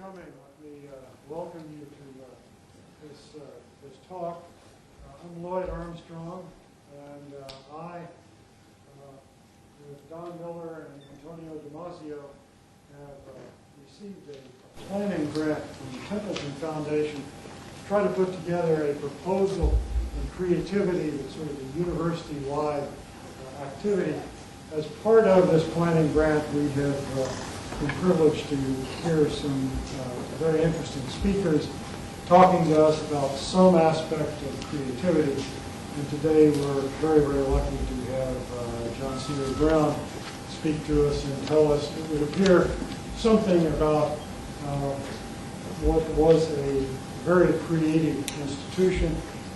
coming. Let me welcome you to this talk. I'm Lloyd Armstrong, and I, with Don Miller and Antonio Damasio, have received a planning grant from the Templeton Foundation to try to put together a proposal in creativity that's sort of a university-wide activity. As part of this planning grant, we have been privileged to hear some very interesting speakers talking to us about some aspect of creativity. And today we're very, very lucky to have John Seeley Brown speak to us and tell us, it would appear, something about what was a very creative institution,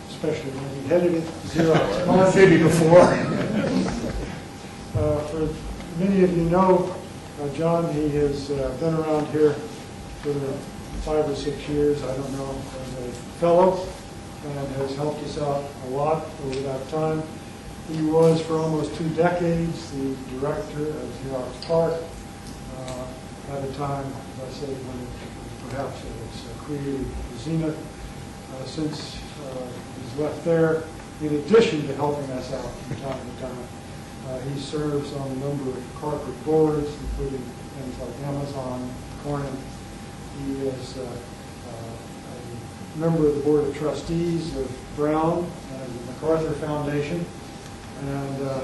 especially when he headed it, Xerox PARC. Maybe before. For many of you know John, he has been around here for 5 or 6 years, I don't know, as a fellow, and has helped us out a lot over that time. He was, for almost 2 decades, the director of Xerox PARC, at a time, as I said, when perhaps it was created zenith. Since he's left there, in addition to helping us out from time to time, he serves on a number of corporate boards, including things like Amazon, Corning. He is a member of the Board of Trustees of Brown and the MacArthur Foundation, and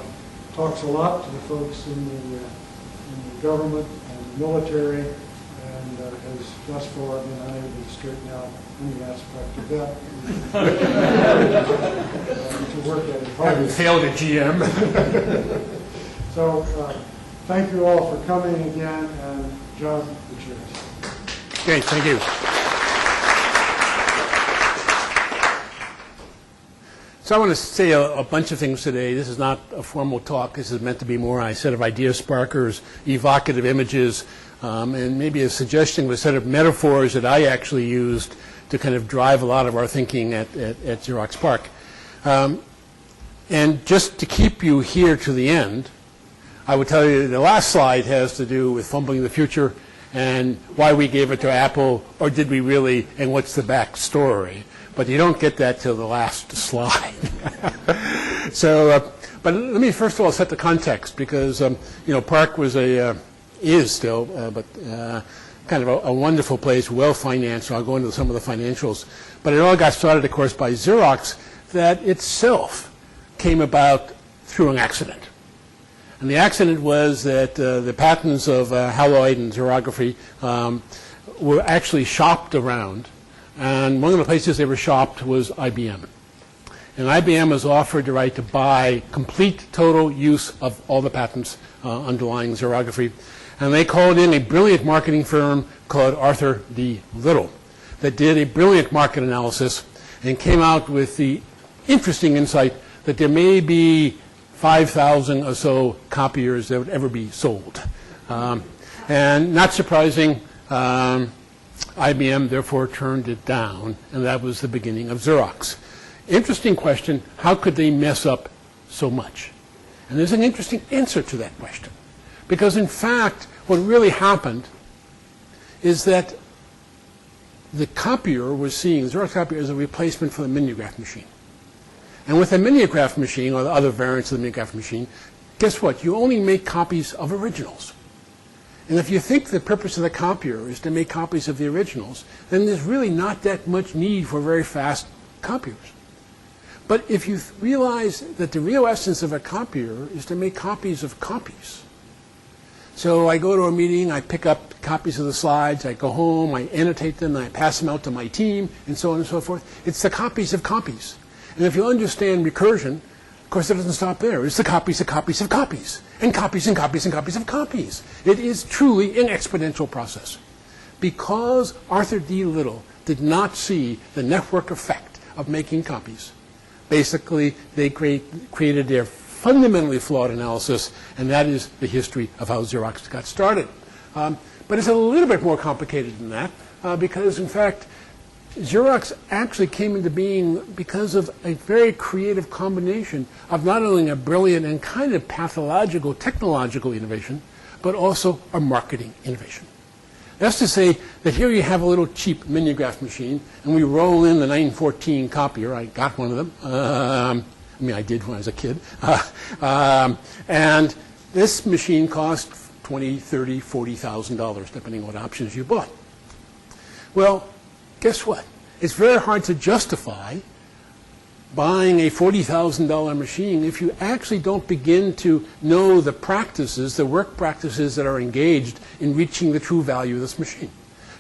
talks a lot to the folks in the government and the military, and has thus far been unable to straighten out any aspect of that. To work at it. Having failed at GM. So thank you all for coming again, and John, the chair. Great, thank you. So I want to say a bunch of things today. This is not a formal talk. This is meant to be more a set of idea sparkers, evocative images, and maybe a suggestion of a set of metaphors that I actually used to kind of drive a lot of our thinking at Xerox PARC. And just to keep you here to the end, I would tell you the last slide has to do with fumbling the future and why we gave it to Apple, or did we really, and what's the back story. But you don't get that till the last slide. So, but let me first of all set the context, because PARC was is still, but kind of a wonderful place, well financed. So I'll go into some of the financials. But it all got started, of course, by Xerox, that itself came about through an accident. And the accident was that the patents of haloid and xerography were actually shopped around. And one of the places they were shopped was IBM. And IBM was offered the right to buy complete total use of all the patents underlying xerography. And they called in a brilliant marketing firm called Arthur D. Little that did a brilliant market analysis and came out with the interesting insight that there may be 5,000 or so copiers that would ever be sold. And not surprising, IBM therefore turned it down, and that was the beginning of Xerox. Interesting question, how could they mess up so much? And there's an interesting answer to that question. Because in fact, what really happened is that the copier was seeing Xerox copier as a replacement for the mimeograph machine. And with a mimeograph machine, or the other variants of the mimeograph machine, guess what? You only make copies of originals. And if you think the purpose of the copier is to make copies of the originals, then there's really not that much need for very fast copiers. But if you realize that the real essence of a copier is to make copies of copies. So I go to a meeting, I pick up copies of the slides, I go home, I annotate them, I pass them out to my team, and so on and so forth. It's the copies of copies. And if you understand recursion, of course, it doesn't stop there. It's the copies of copies of copies, and copies and copies and copies of copies. It is truly an exponential process. Because Arthur D. Little did not see the network effect of making copies, basically they created their fundamentally flawed analysis, and that is the history of how Xerox got started. But it's a little bit more complicated than that, because in fact, Xerox actually came into being because of a very creative combination of not only a brilliant and kind of pathological technological innovation, but also a marketing innovation. That's to say that here you have a little cheap mimeograph machine, and we roll in the 914 copier. I got one of them. I mean, I did when I was a kid. And this machine cost $20,000, $30,000, $40,000, depending on what options you bought. Well, guess what? It's very hard to justify buying a $40,000 machine if you actually don't begin to know the practices, the work practices that are engaged in reaching the true value of this machine.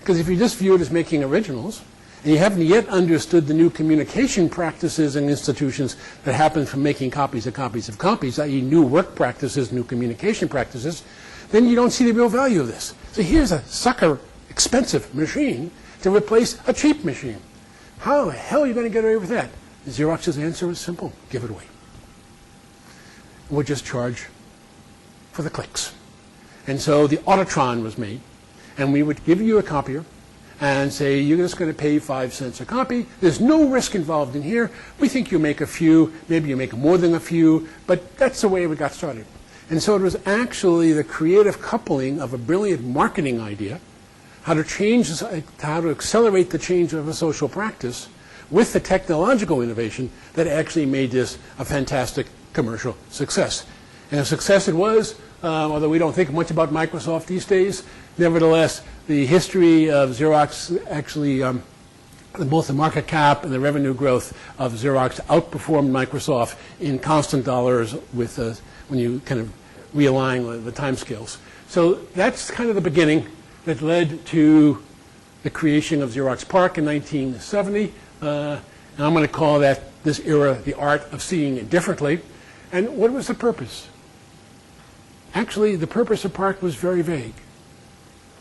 Because if you just view it as making originals, and you haven't yet understood the new communication practices and institutions that happen from making copies of copies of copies, i.e. new work practices, new communication practices, then you don't see the real value of this. So here's a sucker expensive machine to replace a cheap machine. How the hell are you going to get away with that? Xerox's answer is simple: give it away. We'll just charge for the clicks. And so the Electron was made, and we would give you a copier and say, you're just going to pay 5 cents a copy. There's no risk involved in here. We think you make a few, maybe you make more than a few, but that's the way we got started. And so it was actually the creative coupling of a brilliant marketing idea, how to accelerate the change of a social practice, with the technological innovation that actually made this a fantastic commercial success. And a success it was, although we don't think much about Microsoft these days. Nevertheless, the history of Xerox actually, both the market cap and the revenue growth of Xerox outperformed Microsoft in constant dollars with when you kind of realign the timescales. So that's kind of the beginning that led to the creation of Xerox PARC in 1970. And I'm going to call this era the art of seeing it differently. And what was the purpose? Actually, the purpose of PARC was very vague.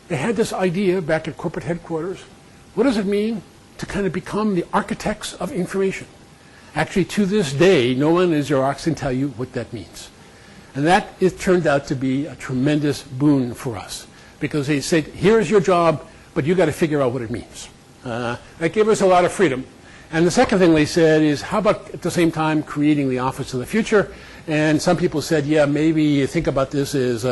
They had this idea back at corporate headquarters. What does it mean to kind of become the architects of information? Actually, to this day, no one at Xerox can tell you what that means. And that it turned out to be a tremendous boon for us, because they said, here's your job, but you got to figure out what it means. That gave us a lot of freedom. And the second thing they said is, how about at the same time creating the office of the future? And some people said, yeah, maybe you think about this as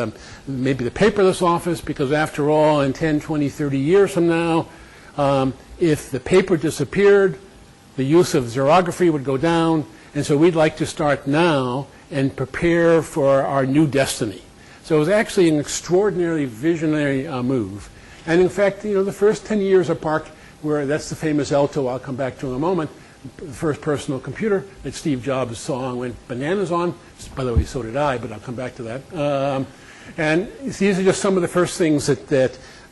maybe the paperless office, because after all, in 10, 20, 30 years from now, if the paper disappeared, the use of xerography would go down. And so we'd like to start now and prepare for our new destiny. So it was actually an extraordinarily visionary move. And in fact, the first 10 years of PARC, that's the famous Alto I'll come back to in a moment, the first personal computer that Steve Jobs saw and went bananas on. By the way, so did I, but I'll come back to that. And these are just some of the first things that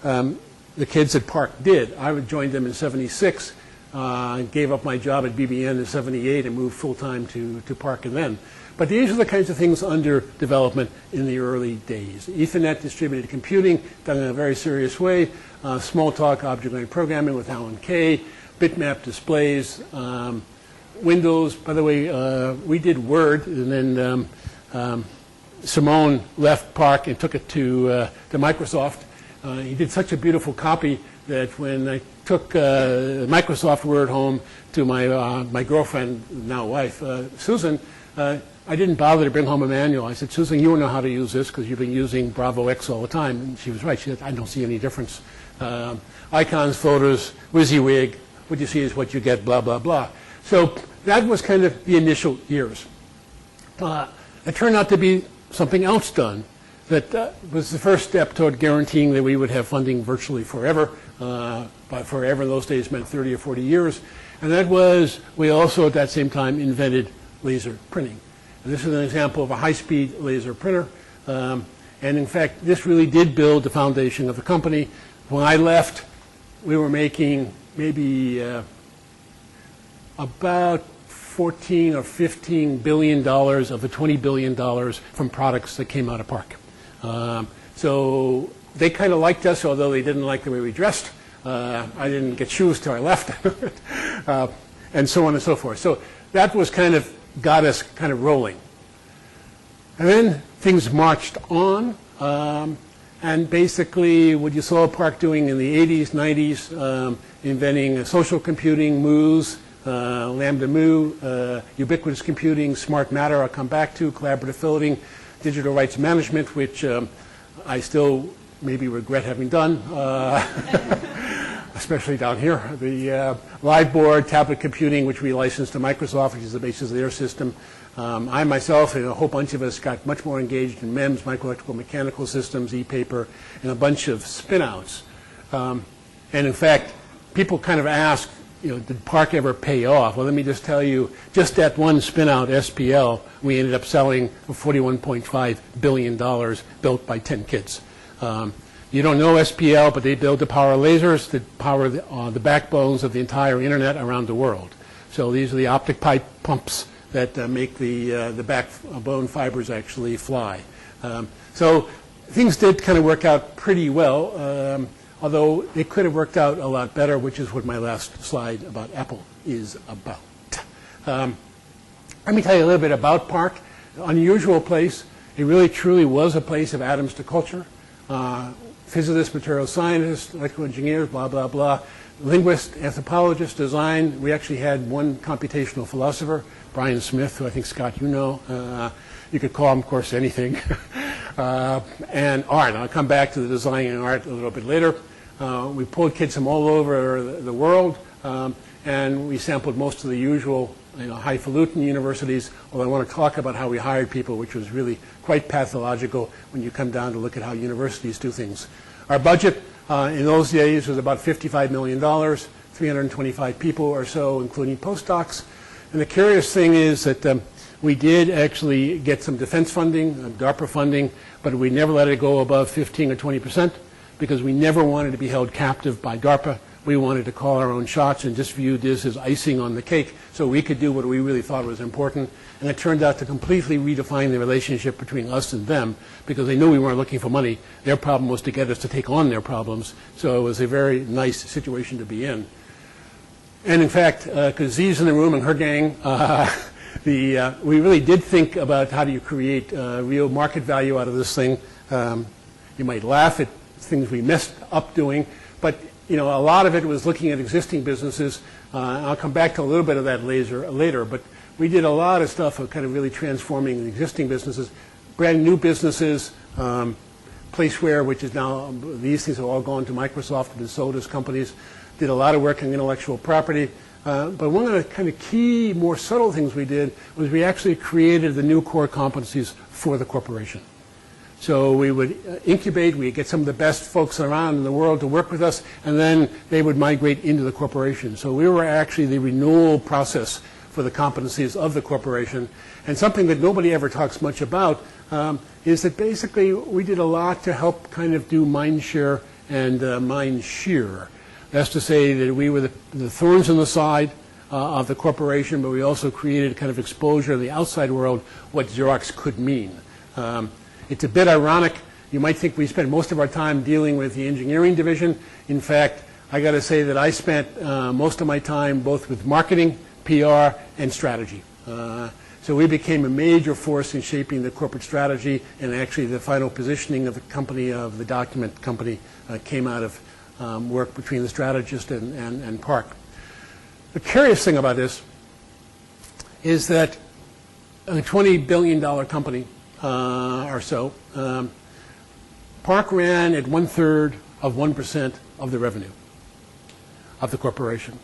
the kids at PARC did. I joined them in '76, gave up my job at BBN in '78 and moved full-time to PARC and then. But these are the kinds of things under development in the early days. Ethernet distributed computing, done in a very serious way. Smalltalk object-oriented programming with Alan Kay. Bitmap displays. Windows, by the way, we did Word, and then Simone left PARC and took it to Microsoft. He did such a beautiful copy that when I took Microsoft Word home to my girlfriend, now wife, Susan, I didn't bother to bring home a manual. I said, Susan, you don't know how to use this because you've been using Bravo X all the time. And she was right. She said, I don't see any difference. Icons, photos, WYSIWYG, what you see is what you get, blah, blah, blah. So that was kind of the initial years. It turned out to be something else done that was the first step toward guaranteeing that we would have funding virtually forever. By forever in those days meant 30 or 40 years. And that was, we also at that same time invented laser printing. And this is an example of a high-speed laser printer. And in fact, this really did build the foundation of the company. When I left, we were making maybe about 14 or 15 billion dollars of the 20 billion dollars from products that came out of PARC. So they kind of liked us, although they didn't like the way we dressed. I didn't get shoes till I left, and so on and so forth. So that was kind of got us kind of rolling. And then things marched on, and basically what you saw PARC doing in the 80s, 90s, inventing social computing, MOOs, Lambda Moo, ubiquitous computing, smart matter I'll come back to, collaborative filtering, digital rights management, which I still maybe regret having done, especially down here. The live board, tablet computing, which we licensed to Microsoft, which is the basis of their system. I myself and a whole bunch of us got much more engaged in MEMS, microelectrical mechanical systems, e-paper, and a bunch of spinouts. And in fact, people kind of ask, did PARC ever pay off? Well, let me just tell you, just that one spinout, SPL, we ended up selling for $41.5 billion, built by 10 kids. You don't know SPL, but they build the power lasers that power the backbones of the entire internet around the world. So these are the optic pipe pumps that make the backbone fibers actually fly. So things did kind of work out pretty well, although it could have worked out a lot better, which is what my last slide about Apple is about. Let me tell you a little bit about PARC. Unusual place. It really truly was a place of atoms to culture. Physicists, material scientists, electrical engineers, blah, blah, blah. Linguists, anthropologists, design. We actually had one computational philosopher, Brian Smith, who I think, Scott, you know. You could call him, of course, anything. And art. I'll come back to the design and art a little bit later. We pulled kids from all over the world, and we sampled most of the usual highfalutin universities, although I want to talk about how we hired people, which was really quite pathological when you come down to look at how universities do things. Our budget in those days was about $55 million, 325 people or so, including postdocs. And the curious thing is that we did actually get some defense funding, DARPA funding, but we never let it go above 15 or 20% because we never wanted to be held captive by DARPA. We wanted to call our own shots and just viewed this as icing on the cake so we could do what we really thought was important. And it turned out to completely redefine the relationship between us and them because they knew we weren't looking for money. Their problem was to get us to take on their problems. So it was a very nice situation to be in. And in fact, because Z's in the room and her gang, we really did think about how do you create real market value out of this thing. You might laugh at things we messed up doing, but a lot of it was looking at existing businesses. I'll come back to a little bit of that later, but we did a lot of stuff of kind of really transforming existing businesses, brand new businesses, Placeware, which is now, these things have all gone to Microsoft and been sold as companies, did a lot of work on intellectual property. But one of the kind of key, more subtle things we did was we actually created the new core competencies for the corporation. So we would incubate, we'd get some of the best folks around in the world to work with us, and then they would migrate into the corporation. So we were actually the renewal process for the competencies of the corporation. And something that nobody ever talks much about is that basically we did a lot to help kind of do mind share and mind shear. That's to say that we were the thorns in the side of the corporation, but we also created kind of exposure to the outside world what Xerox could mean. It's a bit ironic. You might think we spent most of our time dealing with the engineering division. In fact, I got to say that I spent most of my time both with marketing, PR, and strategy. So we became a major force in shaping the corporate strategy, and actually the final positioning of the company, of the document company, came out of work between the strategist and PARC. The curious thing about this is that a $20 billion company or so, PARC ran at 1/3 of 1% of the revenue of the corporation.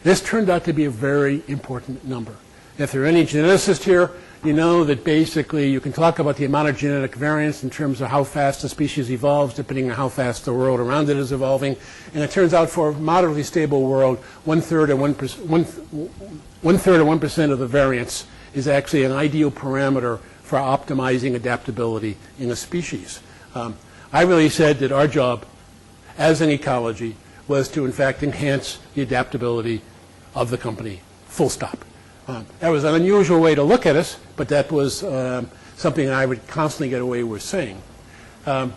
This turned out to be a very important number. If there are any geneticists here, you know that basically you can talk about the amount of genetic variance in terms of how fast a species evolves, depending on how fast the world around it is evolving. And it turns out for a moderately stable world, 1/3 of 1% of the variance is actually an ideal parameter for optimizing adaptability in a species. I really said that our job as an ecology was to, in fact, enhance the adaptability of the company, full stop. That was an unusual way to look at us, but that was something I would constantly get away with saying. Let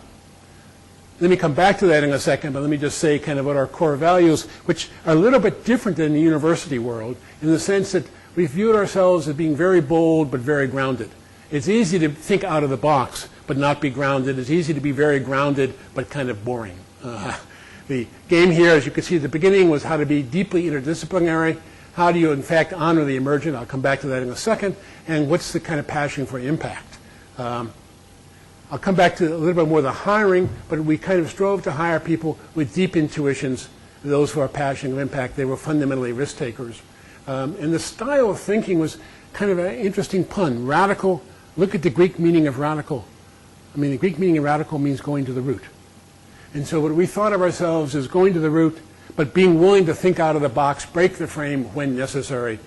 me come back to that in a second, but let me just say kind of what our core values, which are a little bit different than the university world, in the sense that we viewed ourselves as being very bold but very grounded. It's easy to think out of the box but not be grounded. It's easy to be very grounded but kind of boring. The game here, as you can see at the beginning, was how to be deeply interdisciplinary. How do you, in fact, honor the emergent? I'll come back to that in a second. And what's the kind of passion for impact? I'll come back to a little bit more of the hiring, but we kind of strove to hire people with deep intuitions, those who are passionate of impact. They were fundamentally risk takers. And the style of thinking was kind of an interesting pun. Radical, look at the Greek meaning of radical. I mean, the Greek meaning of radical means going to the root. And so what we thought of ourselves as going to the root, but being willing to think out of the box, break the frame when necessary.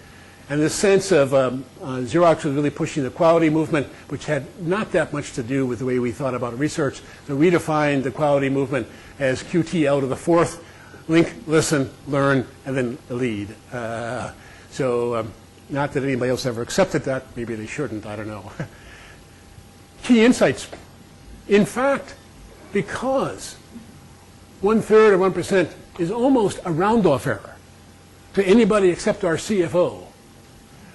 And this sense of Xerox was really pushing the quality movement, which had not that much to do with the way we thought about research. So we defined the quality movement as QTL to the fourth, link, listen, learn, and then lead. Not that anybody else ever accepted that. Maybe they shouldn't. I don't know. Key insights. In fact, because 1/3 of 1% is almost a round-off error to anybody except our CFO,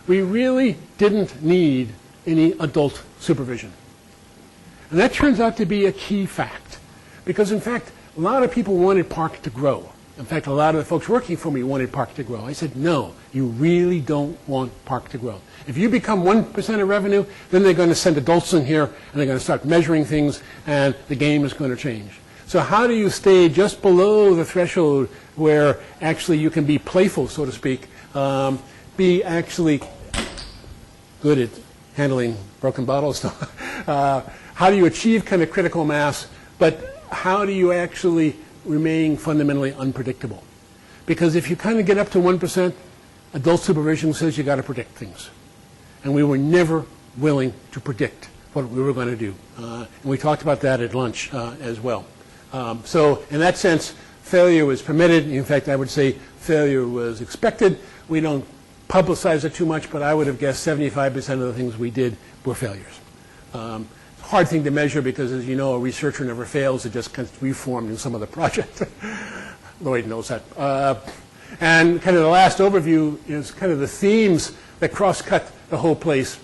we really didn't need any adult supervision. And that turns out to be a key fact. Because, in fact, a lot of people wanted PARC to grow. In fact, a lot of the folks working for me wanted PARC to grow. I said, no, you really don't want PARC to grow. If you become 1% of revenue, then they're going to send adults in here, and they're going to start measuring things, and the game is going to change. So how do you stay just below the threshold where actually you can be playful, so to speak, be actually good at handling broken bottles? How do you achieve kind of critical mass, but how do you actually remain fundamentally unpredictable? Because if you kind of get up to 1%, adult supervision says you got to predict things. And we were never willing to predict what we were going to do. And we talked about that at lunch as well. So in that sense, failure was permitted. In fact, I would say failure was expected. We don't publicize it too much, but I would have guessed 75% of the things we did were failures. Hard thing to measure because, as you know, a researcher never fails. It just kind of reformed in some of the project. Lloyd knows that. And kind of the last overview is kind of the themes that cross-cut the whole place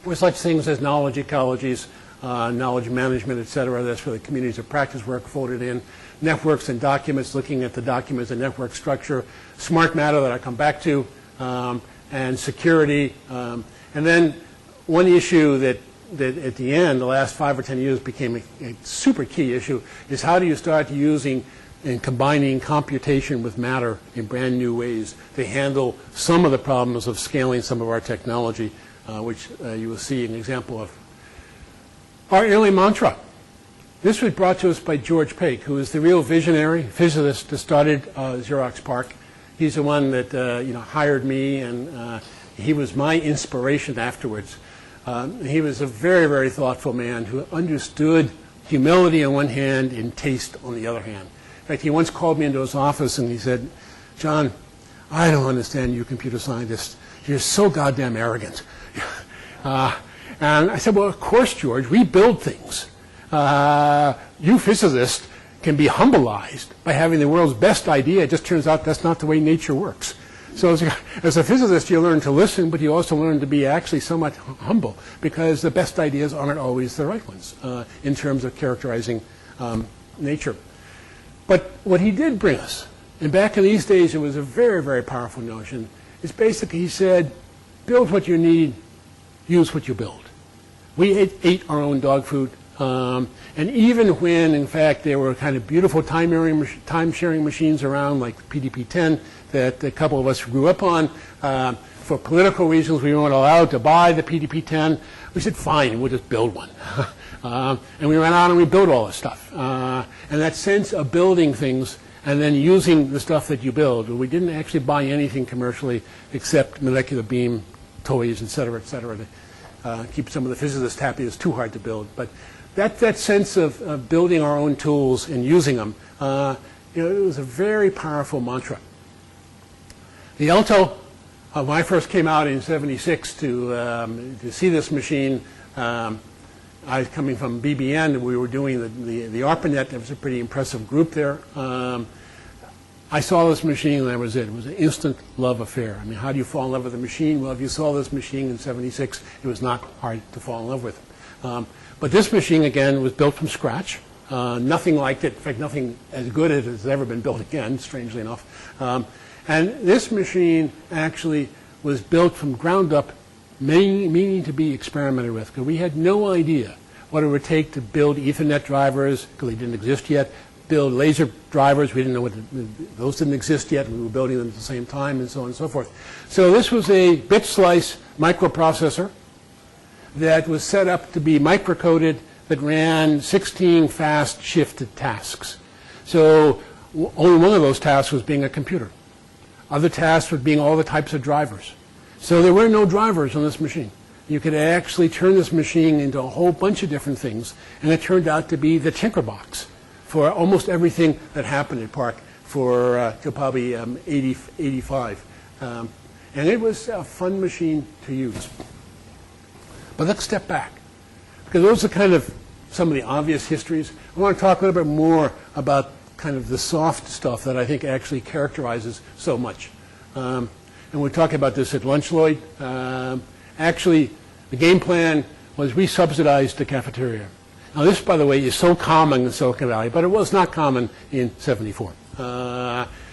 were such things as knowledge ecologies, knowledge management, et cetera. That's where the communities of practice work folded in. Networks and documents, looking at the documents and network structure. Smart matter that I come back to. And security. And then one issue that at the end, the last 5 or 10 years became a super key issue is how do you start using and combining computation with matter in brand new ways to handle some of the problems of scaling some of our technology, which you will see an example of. Our early mantra. This was brought to us by George Pake, who is the real visionary physicist that started Xerox PARC. He's the one that hired me, and he was my inspiration afterwards. He was a very, very thoughtful man who understood humility on one hand and taste on the other hand. In fact, he once called me into his office and he said, John, I don't understand you computer scientists. You're so goddamn arrogant. And I said, well, of course, George, we build things. You physicists can be humbleized by having the world's best idea. It just turns out that's not the way nature works. So as a physicist, you learn to listen, but you also learn to be actually somewhat humble because the best ideas aren't always the right ones in terms of characterizing nature. But what he did bring us, and back in these days it was a very, very powerful notion, is basically he said, build what you need, use what you build. We ate our own dog food. And even when, in fact, there were kind of beautiful time-sharing machines around, like PDP-10, that a couple of us grew up on, for political reasons, we weren't allowed to buy the PDP-10. We said, fine, we'll just build one. And we went out and we built all this stuff. And that sense of building things and then using the stuff that you build. We didn't actually buy anything commercially except molecular beam toys, et cetera, to keep some of the physicists happy. It's too hard to build. But that sense of building our own tools and using them, it was a very powerful mantra. The Alto, when I first came out in '76 to see this machine, I was coming from BBN, and we were doing the ARPANET. There was a pretty impressive group there. I saw this machine, and that was it. It was an instant love affair. I mean, how do you fall in love with a machine? Well, if you saw this machine in '76, it was not hard to fall in love with it. But this machine, again, was built from scratch. Nothing like it. In fact, nothing as good as it has ever been built again, strangely enough. And this machine actually was built from ground up, meaning to be experimented with, because we had no idea what it would take to build Ethernet drivers, because they didn't exist yet, build laser drivers. We didn't know those didn't exist yet. We were building them at the same time, and so on and so forth. So this was a bit slice microprocessor that was set up to be microcoded that ran 16 fast shifted tasks. So only one of those tasks was being a computer. Other tasks were being all the types of drivers. So there were no drivers on this machine. You could actually turn this machine into a whole bunch of different things, and it turned out to be the tinkerbox for almost everything that happened at PARC for till probably 85. And it was a fun machine to use. But let's step back, because those are kind of some of the obvious histories. I want to talk a little bit more about kind of the soft stuff that I think actually characterizes so much. And we're talking about this at lunch, Lloyd. Actually, the game plan was we subsidized the cafeteria. Now this, by the way, is so common in Silicon Valley, but it was not common in 74.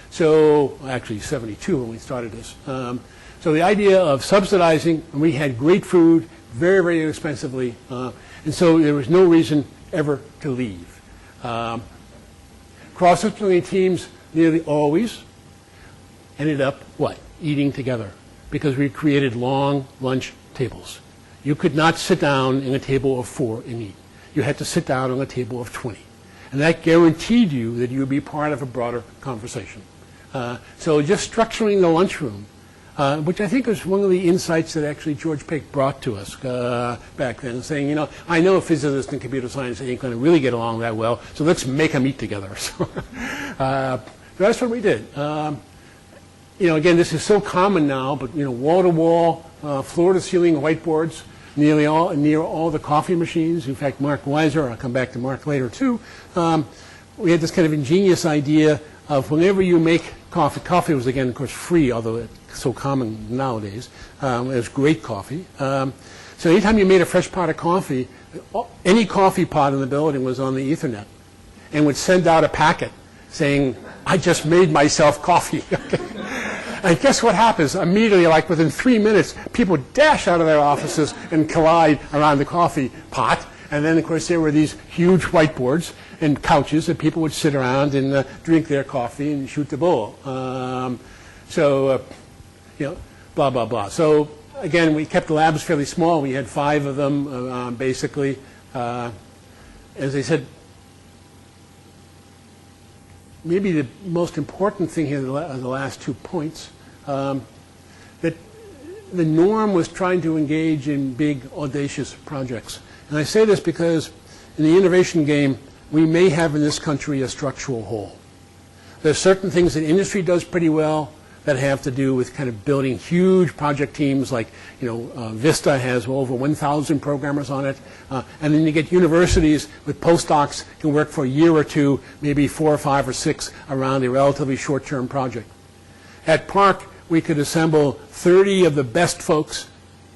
So actually 72 when we started this. So the idea of subsidizing, and we had great food, very, very inexpensively, and so there was no reason ever to leave. Cross-disciplinary teams nearly always ended up, what? Eating together, because we created long lunch tables. You could not sit down in a table of 4 and eat. You had to sit down on a table of 20. And that guaranteed you that you would be part of a broader conversation. So just structuring the lunchroom, which I think was one of the insights that actually George Peck brought to us back then, saying, you know, I know physicists and computer science ain't going to really get along that well, so let's make them eat together. So that's what we did. You know, again, this is so common now, but, you know, wall-to-wall, floor-to-ceiling whiteboards, near all the coffee machines. In fact, Mark Weiser, I'll come back to Mark later too, we had this kind of ingenious idea of whenever you make coffee was, again, of course, free, although it's so common nowadays. It was great coffee. So anytime you made a fresh pot of coffee, any coffee pot in the building was on the Ethernet and would send out a packet saying, I just made myself coffee. And guess what happens? Immediately, like within 3 minutes, people dash out of their offices and collide around the coffee pot. And then, of course, there were these huge whiteboards and couches that people would sit around and drink their coffee and shoot the bull. You know, blah, blah, blah. So, again, we kept the labs fairly small. We had 5 of them, basically. As I said, maybe the most important thing here are the last 2 points, that the norm was trying to engage in big, audacious projects. And I say this because in the innovation game, we may have in this country a structural hole. There are certain things that industry does pretty well that have to do with kind of building huge project teams, like, you know, Vista has over 1,000 programmers on it. And then you get universities with postdocs can work for a year or 2, maybe 4 or 5 or 6 around a relatively short-term project. At PARC, we could assemble 30 of the best folks,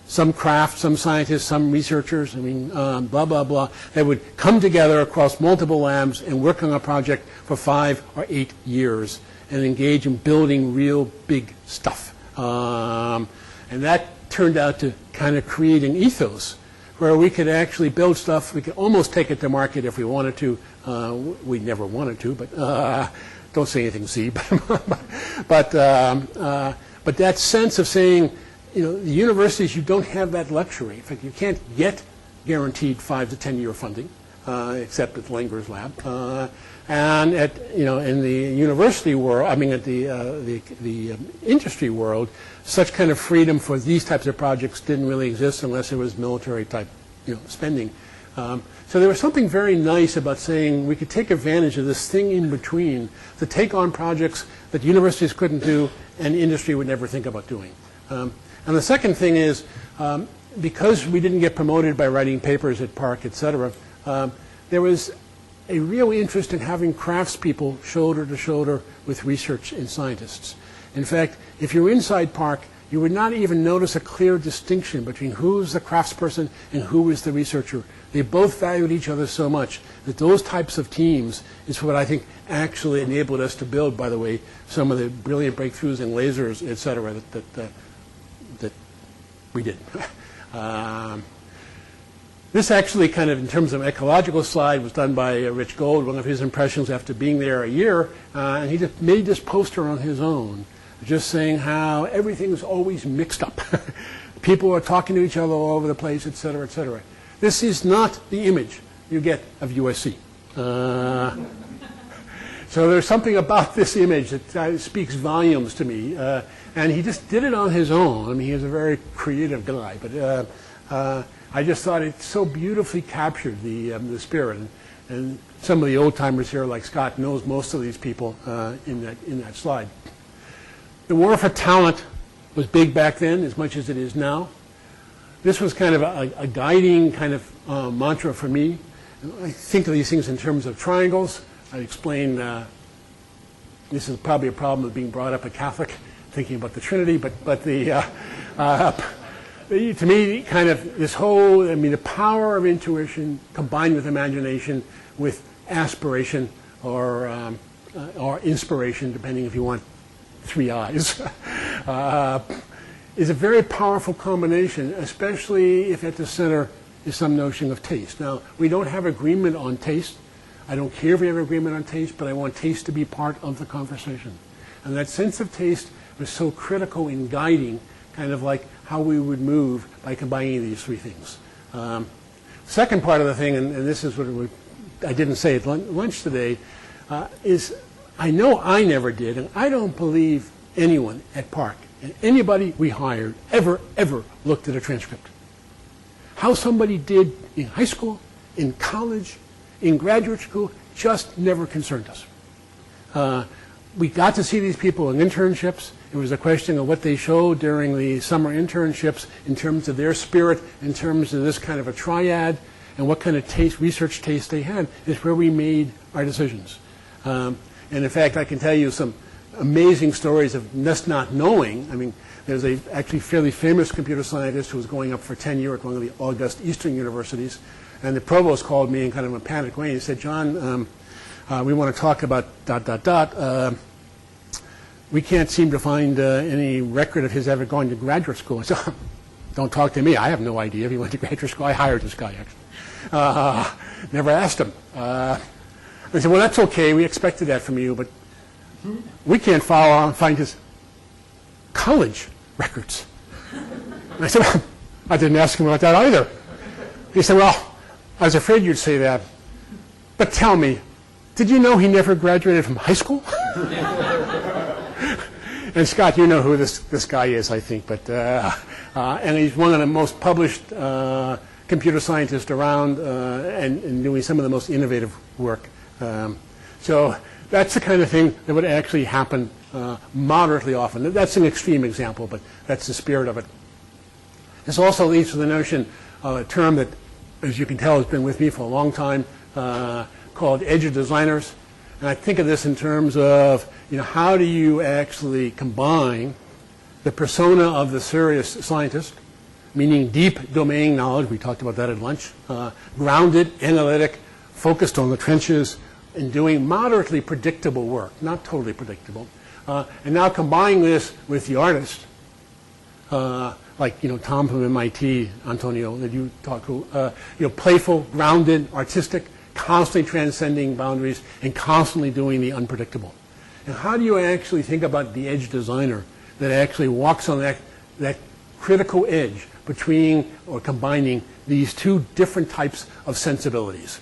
some craft, some scientists, some researchers, I mean, blah, blah, blah, that would come together across multiple labs and work on a project for 5 or 8 years and engage in building real big stuff. And that turned out to kind of create an ethos where we could actually build stuff. We could almost take it to market if we wanted to. We never wanted to, but don't say anything, Z. But that sense of saying, you know, the universities, you don't have that luxury. In fact, you can't get guaranteed 5 to 10 year funding, except at Langer's lab. And at, you know, in the university world, I mean, at the industry world, such kind of freedom for these types of projects didn't really exist unless it was military type, you know, spending. So there was something very nice about saying we could take advantage of this thing in between to take on projects that universities couldn't do and industry would never think about doing. And the second thing is, because we didn't get promoted by writing papers at PARC, et cetera, there was a real interest in having craftspeople shoulder to shoulder with research and scientists. In fact, if you're inside PARC, you would not even notice a clear distinction between who is the craftsperson and who is the researcher. They both valued each other so much that those types of teams is what I think actually enabled us to build, by the way, some of the brilliant breakthroughs in lasers, et cetera, that we did. This actually kind of, in terms of ecological slide, was done by Rich Gold, one of his impressions after being there a year. And he just made this poster on his own, just saying how everything is always mixed up. People are talking to each other all over the place, et cetera, et cetera. This is not the image you get of USC. So there's something about this image that speaks volumes to me. And he just did it on his own. I mean, he's a very creative guy. But I just thought it so beautifully captured the spirit. And some of the old-timers here, like Scott, knows most of these people in that slide. The war for talent was big back then, as much as it is now. This was kind of a guiding kind of mantra for me. I think of these things in terms of triangles. I explained this is probably a problem of being brought up a Catholic, thinking about the Trinity, but to me, kind of this whole, I mean, the power of intuition combined with imagination, with aspiration or inspiration, depending if you want 3 eyes, is a very powerful combination, especially if at the center is some notion of taste. Now, we don't have agreement on taste. I don't care if we have agreement on taste, but I want taste to be part of the conversation. And that sense of taste was so critical in guiding kind of like how we would move by combining these 3 things. Second part of the thing, and this is what I didn't say at lunch today, is I know I never did, and I don't believe anyone at PARC and anybody we hired ever looked at a transcript. How somebody did in high school, in college, in graduate school, just never concerned us. We got to see these people in internships. It was a question of what they showed during the summer internships in terms of their spirit, in terms of this kind of a triad, and what kind of taste, research taste they had, is where we made our decisions. And in fact, I can tell you some amazing stories of just not knowing. I mean, there's a actually fairly famous computer scientist who was going up for tenure at one of the August Eastern universities, and the provost called me in kind of a panic way. He said, "John, we want to talk about ... We can't seem to find any record of his ever going to graduate school." I said, "Don't talk to me. I have no idea if he went to graduate school. I hired this guy, actually. Never asked him." I said, "Well, that's okay. We expected that from you, but we can't find his college records." And I said, "Well, I didn't ask him about that either." He said, "Well, I was afraid you'd say that. But tell me, did you know he never graduated from high school?" And Scott, you know who this guy is, I think. But and he's one of the most published computer scientists around and doing some of the most innovative work. So that's the kind of thing that would actually happen moderately often. That's an extreme example, but that's the spirit of it. This also leads to the notion of a term that, as you can tell, has been with me for a long time, called edge designers. And I think of this in terms of, how do you actually combine the persona of the serious scientist, meaning deep domain knowledge, we talked about that at lunch, grounded, analytic, focused on the trenches, and doing moderately predictable work, not totally predictable, and now combining this with the artist, like Tom from MIT, Antonio, that you talked to, playful, grounded, artistic, constantly transcending boundaries, and constantly doing the unpredictable. And how do you actually think about the edge designer that actually walks on that critical edge between or combining these 2 different types of sensibilities?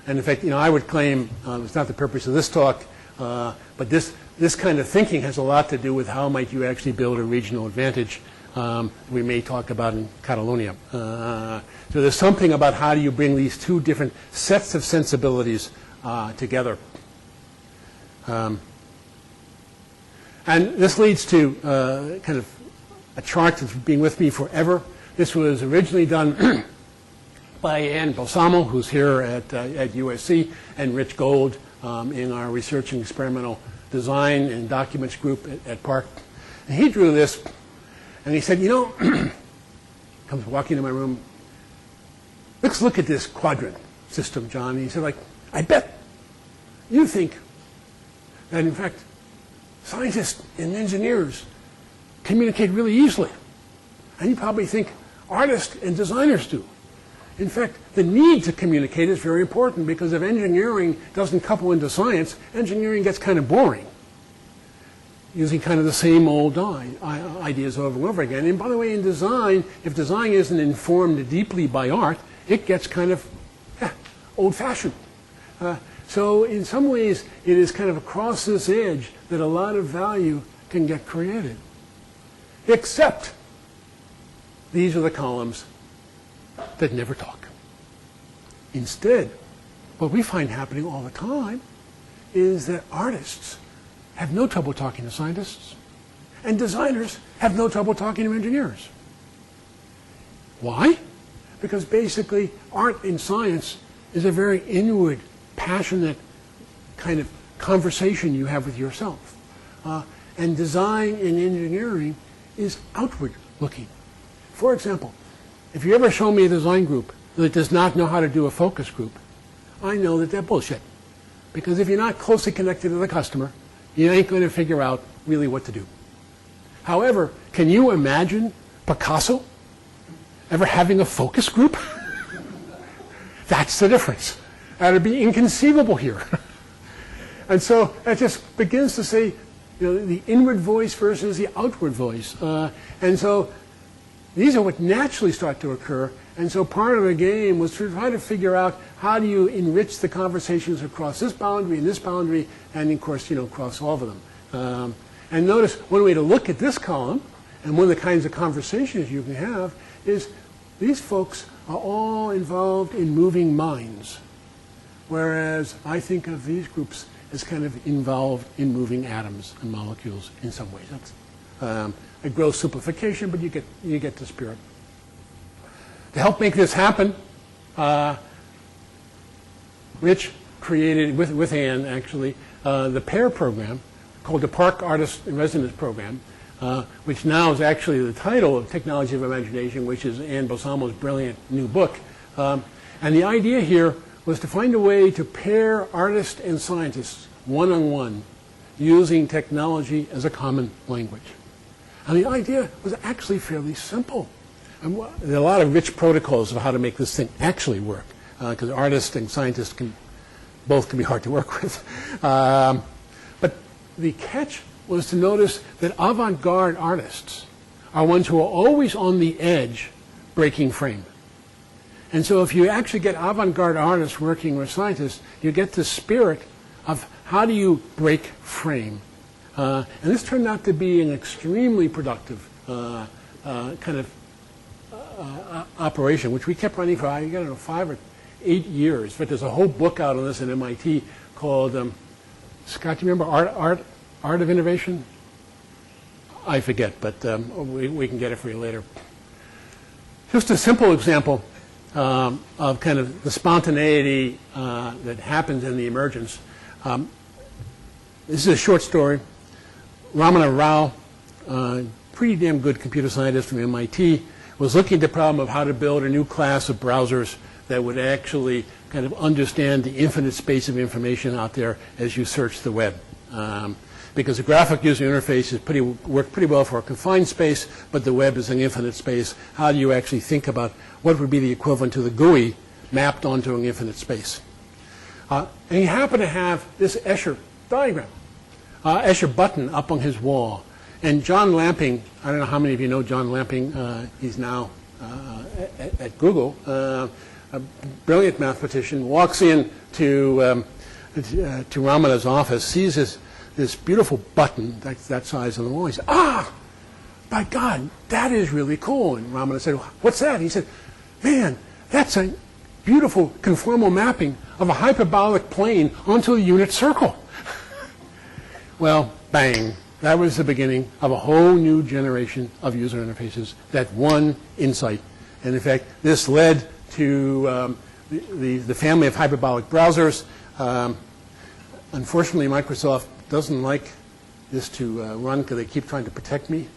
And in fact, I would claim, it's not the purpose of this talk, but this kind of thinking has a lot to do with how might you actually build a regional advantage we may talk about in Catalonia. So there's something about how do you bring these 2 different sets of sensibilities together. And this leads to kind of a chart that's been with me forever. This was originally done by Ann Balsamo, who's here at USC, and Rich Gold in our research and experimental design and documents group at PARC. And he drew this, and he said, comes walking into my room, let's look at this quadrant system, John. And he said, I bet you think that, in fact, scientists and engineers communicate really easily. And you probably think artists and designers do. In fact, the need to communicate is very important, because if engineering doesn't couple into science, engineering gets kind of boring, using kind of the same old ideas over and over again. And by the way, in design, if design isn't informed deeply by art, it gets kind of old-fashioned. So in some ways, it is kind of across this edge that a lot of value can get created. Except these are the columns that never talk. Instead, what we find happening all the time is that artists have no trouble talking to scientists, and designers have no trouble talking to engineers. Why? Because basically, art in science is a very inward, passionate kind of conversation you have with yourself. And design and engineering is outward looking. For example, if you ever show me a design group that does not know how to do a focus group, I know that they're bullshit. Because if you're not closely connected to the customer, you ain't going to figure out really what to do. However, can you imagine Picasso ever having a focus group? That's the difference. That would be inconceivable here. And so that just begins to say, the inward voice versus the outward voice. And so these are what naturally start to occur. And so part of the game was to try to figure out how do you enrich the conversations across this boundary and this boundary, and of course, across all of them. And notice one way to look at this column, and one of the kinds of conversations you can have, is these folks are all involved in moving minds, whereas I think of these groups as kind of involved in moving atoms and molecules in some ways. That's a gross simplification, but you get the spirit. To help make this happen, Rich created, with Ann actually, the PAIR program, called the PARC Artist in Residence Program, which now is actually the title of Technology of Imagination, which is Ann Balsamo's brilliant new book. And the idea here was to find a way to pair artists and scientists one-on-one using technology as a common language. And the idea was actually fairly simple. And there are a lot of rich protocols of how to make this thing actually work, because artists and scientists can be hard to work with. But the catch was to notice that avant-garde artists are ones who are always on the edge breaking frame. And so if you actually get avant-garde artists working with scientists, you get the spirit of how do you break frame. And this turned out to be an extremely productive kind of operation, which we kept running for, 5 or 8 years. But there's a whole book out on this at MIT called, Scott, do you remember Art of Innovation? I forget, but we can get it for you later. Just a simple example of kind of the spontaneity that happens in the emergence. This is a short story. Ramana Rao, pretty damn good computer scientist from MIT, was looking at the problem of how to build a new class of browsers that would actually kind of understand the infinite space of information out there as you search the web. Because the graphic user interface worked pretty well for a confined space, but the web is an infinite space. How do you actually think about what would be the equivalent to the GUI mapped onto an infinite space? And he happened to have this Escher diagram, Escher button up on his wall. And John Lamping, I don't know how many of you know John Lamping, he's now at Google, a brilliant mathematician, walks in to Ramana's office, sees this beautiful button that size on the wall. He said, by God, that is really cool. And Ramana said, what's that? He said, man, that's a beautiful conformal mapping of a hyperbolic plane onto a unit circle. Well, bang. That was the beginning of a whole new generation of user interfaces, that one insight. And in fact, this led to the family of hyperbolic browsers. Unfortunately, Microsoft doesn't like this to run because they keep trying to protect me.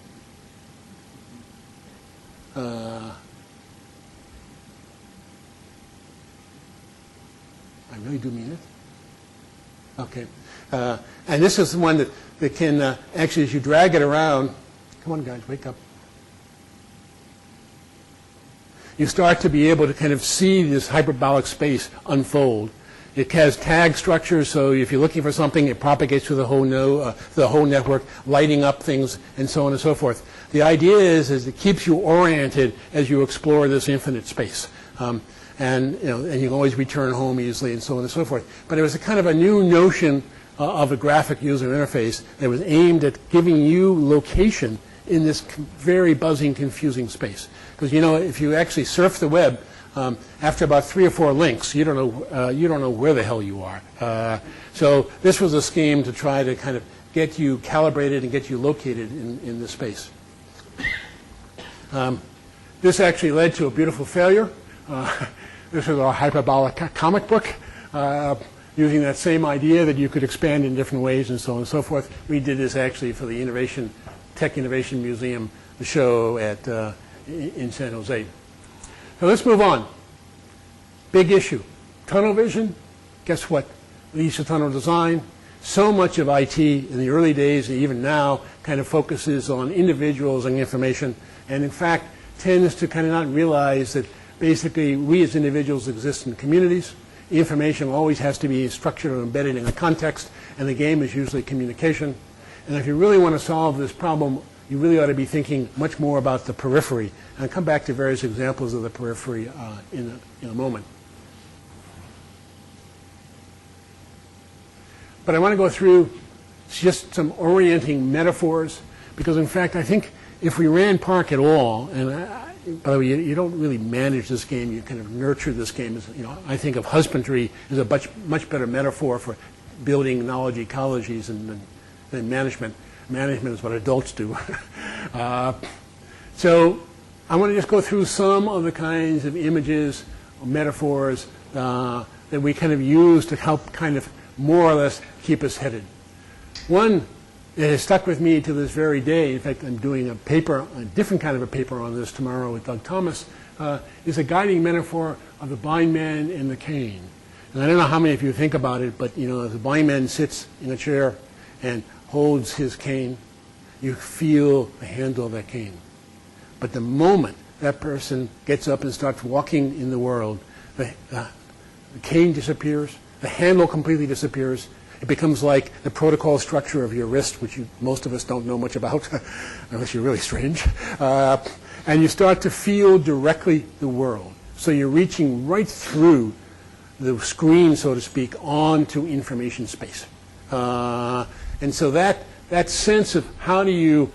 I really do mean it. Okay. And this is the one that can actually, as you drag it around, come on guys, wake up. you start to be able to kind of see this hyperbolic space unfold. It has tag structures, so if you're looking for something, it propagates through the whole network, lighting up things, and so on and so forth. The idea is it keeps you oriented as you explore this infinite space. And you can always return home easily, and so on and so forth. But it was a kind of a new notion of a graphic user interface that was aimed at giving you location in this very buzzing, confusing space. Because if you actually surf the web, after about 3 or 4 links, you don't know where the hell you are. So this was a scheme to try to kind of get you calibrated and get you located in this space. This actually led to a beautiful failure. This is our hyperbolic comic book, using that same idea that you could expand in different ways and so on and so forth. We did this actually for the Tech Innovation Museum, the show in San Jose. So let's move on. Big issue. Tunnel vision, guess what? Leads to tunnel design. So much of IT in the early days and even now kind of focuses on individuals and information, and in fact tends to kind of not realize that basically we as individuals exist in communities. Information always has to be structured or embedded in a context, and the game is usually communication. And if you really want to solve this problem, you really ought to be thinking much more about the periphery. And I'll come back to various examples of the periphery in a moment. But I want to go through just some orienting metaphors, because in fact I think if we ran PARC at all, and by the way, you don't really manage this game, you kind of nurture this game. I think of husbandry as a much better metaphor for building knowledge ecologies than management. Management is what adults do. So I want to just go through some of the kinds of images, or metaphors that we kind of use to help kind of more or less keep us headed. One that has stuck with me to this very day, in fact I'm doing a paper, a different kind of a paper on this tomorrow with Doug Thomas, is a guiding metaphor of the blind man and the cane. And I don't know how many of you think about it, but the blind man sits in a chair and holds his cane, you feel the handle of that cane. But the moment that person gets up and starts walking in the world, the cane disappears, the handle completely disappears. It becomes like the protocol structure of your wrist, which most of us don't know much about, unless you're really strange. And you start to feel directly the world. So you're reaching right through the screen, so to speak, onto information space. And so that sense of how do you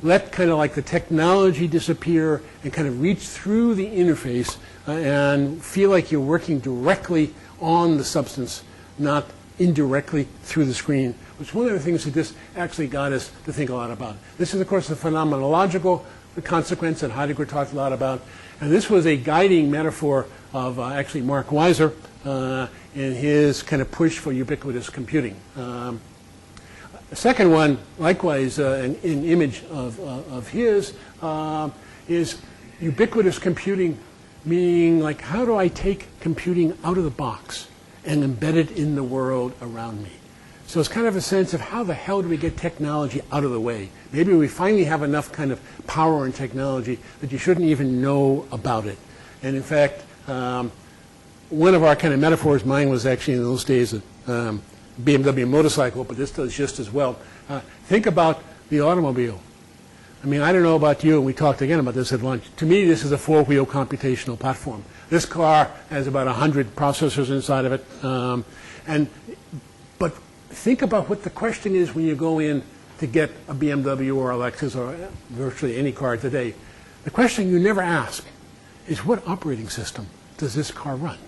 let kind of like the technology disappear and kind of reach through the interface and feel like you're working directly on the substance, not indirectly through the screen, which is one of the things that this actually got us to think a lot about. This is, of course, the phenomenological consequence that Heidegger talked a lot about. And this was a guiding metaphor of actually Mark Weiser in his kind of push for ubiquitous computing. The second one, likewise, an image of his, is ubiquitous computing, meaning like how do I take computing out of the box and embed it in the world around me? So it's kind of a sense of how the hell do we get technology out of the way? Maybe we finally have enough kind of power in technology that you shouldn't even know about it. And in fact, one of our kind of metaphors, mine was actually in those days a BMW motorcycle, but this does just as well. Think about the automobile. I mean, I don't know about you, and we talked again about this at lunch. To me, this is a 4-wheel computational platform. This car has about 100 processors inside of it. But think about what the question is when you go in to get a BMW or a Lexus or virtually any car today. The question you never ask is, what operating system does this car run?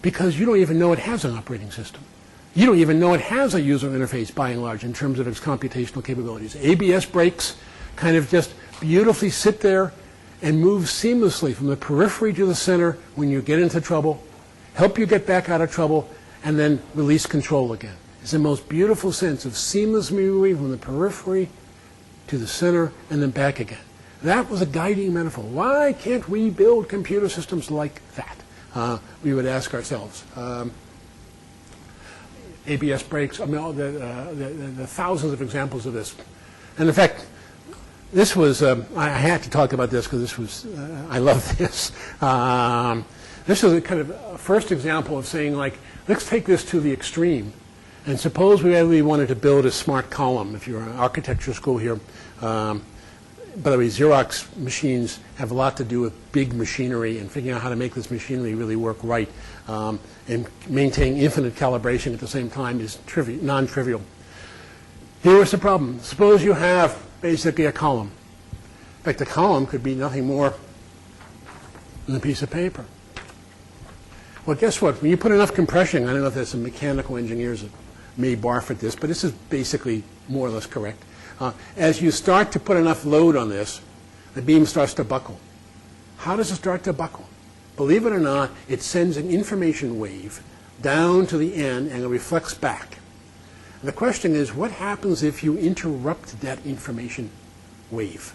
Because you don't even know it has an operating system. You don't even know it has a user interface, by and large, in terms of its computational capabilities. ABS brakes kind of just beautifully sit there and move seamlessly from the periphery to the center when you get into trouble, help you get back out of trouble, and then release control again. It's the most beautiful sense of seamless moving from the periphery to the center and then back again. That was a guiding metaphor. Why can't we build computer systems like that? We would ask ourselves. ABS brakes, I mean, the thousands of examples of this. And in fact, this was, I had to talk about this because this was, I love this. This is a kind of a first example of saying, like, let's take this to the extreme. And suppose we really wanted to build a smart column. If you're an architecture school here, by the way, Xerox machines have a lot to do with big machinery and figuring out how to make this machinery really work right. And maintain infinite calibration at the same time is non-trivial. Here's the problem. Suppose you have basically a column. In fact, the column could be nothing more than a piece of paper. Well, guess what? When you put enough compression, I don't know if there's some mechanical engineers that may barf at this, but this is basically more or less correct. As you start to put enough load on this, the beam starts to buckle. How does it start to buckle? Believe it or not, it sends an information wave down to the end and it reflects back. And the question is, what happens if you interrupt that information wave?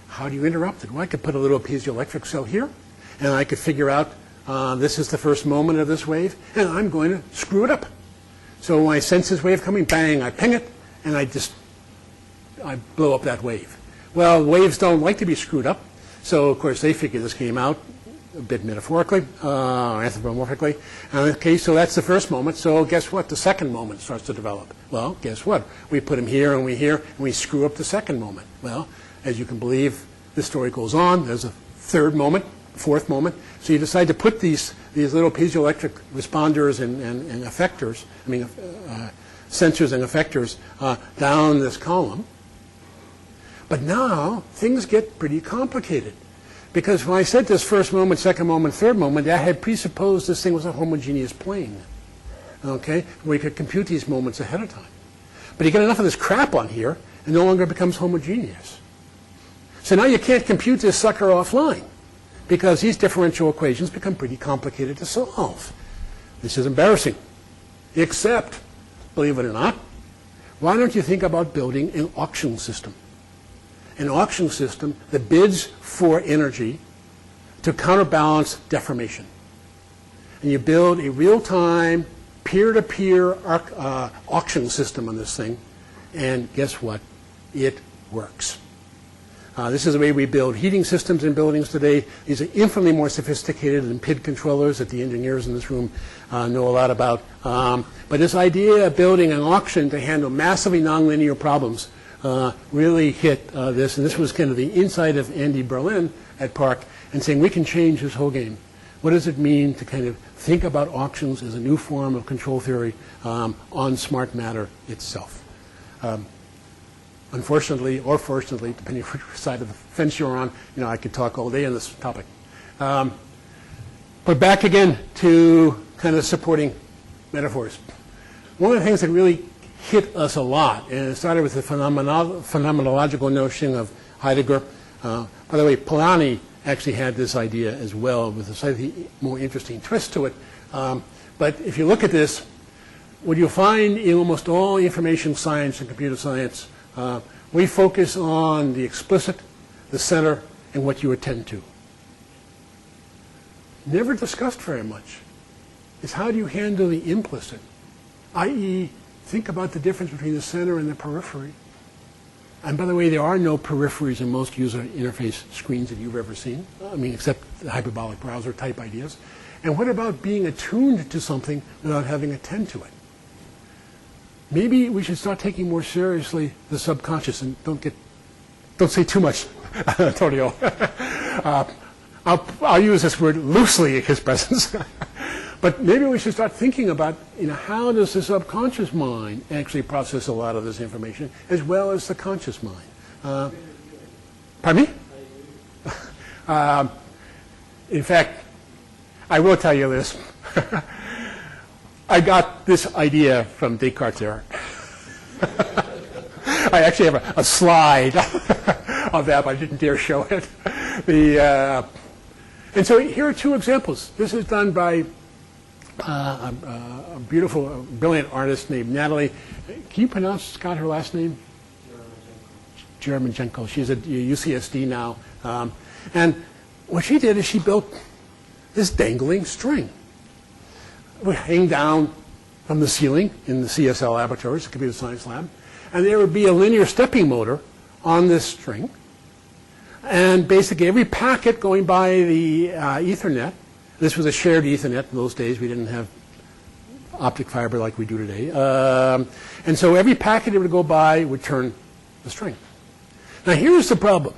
How do you interrupt it? Well, I could put a little piezoelectric cell here, and I could figure out this is the first moment of this wave, and I'm going to screw it up. So when I sense this wave coming, bang, I ping it, and I blow up that wave. Well, waves don't like to be screwed up, so of course they figure this came out a bit metaphorically, anthropomorphically. Okay, so that's the first moment. So guess what? The second moment starts to develop. Well, guess what? We put them here, and we screw up the second moment. Well, as you can believe, the story goes on. There's a third moment, fourth moment. So you decide to put these little piezoelectric responders and effectors, sensors and effectors down this column. But now things get pretty complicated. Because when I said this first moment, second moment, third moment, I had presupposed this thing was a homogeneous plane. Okay? We could compute these moments ahead of time. But you get enough of this crap on here, and no longer becomes homogeneous. So now you can't compute this sucker offline, because these differential equations become pretty complicated to solve. This is embarrassing. Except, believe it or not, why don't you think about building an auction system? An auction system that bids for energy to counterbalance deformation. And you build a real-time, peer-to-peer auction system on this thing, and guess what? It works. This is the way we build heating systems in buildings today. These are infinitely more sophisticated than PID controllers that the engineers in this room know a lot about. But this idea of building an auction to handle massively nonlinear problems really hit this, and this was kind of the insight of Andy Berlin at PARC, and saying we can change this whole game. What does it mean to kind of think about auctions as a new form of control theory on smart matter itself? Unfortunately, or fortunately, depending on which side of the fence you're on, I could talk all day on this topic. But back again to kind of supporting metaphors. One of the things that really hit us a lot, and it started with the phenomenological notion of Heidegger. By the way, Polanyi actually had this idea as well, with a slightly more interesting twist to it. But if you look at this, what you'll find in almost all information science and computer science, we focus on the explicit, the center, and what you attend to. Never discussed very much is how do you handle the implicit, i.e., think about the difference between the center and the periphery. And by the way, there are no peripheries in most user interface screens that you've ever seen, except the hyperbolic browser type ideas. And what about being attuned to something without having to attend to it? Maybe we should start taking more seriously the subconscious, and don't say too much, Antonio. I'll use this word loosely in his presence. But maybe we should start thinking about, how does the subconscious mind actually process a lot of this information, as well as the conscious mind? Pardon me? In fact, I will tell you this. I got this idea from Descartes' error. I actually have a slide of that, but I didn't dare show it. And so here are two examples. This is done by a beautiful, brilliant artist named Natalie. Can you pronounce, Scott, her last name? Germanjenko. She's at UCSD now. And what she did is she built this dangling string. It would hang down from the ceiling in the CSL laboratories, the computer science lab, and there would be a linear stepping motor on this string, And basically every packet going by the Ethernet, this was a shared Ethernet in those days, we didn't have optic fiber like we do today. And so every packet that would go by would turn the string. Now here's the problem.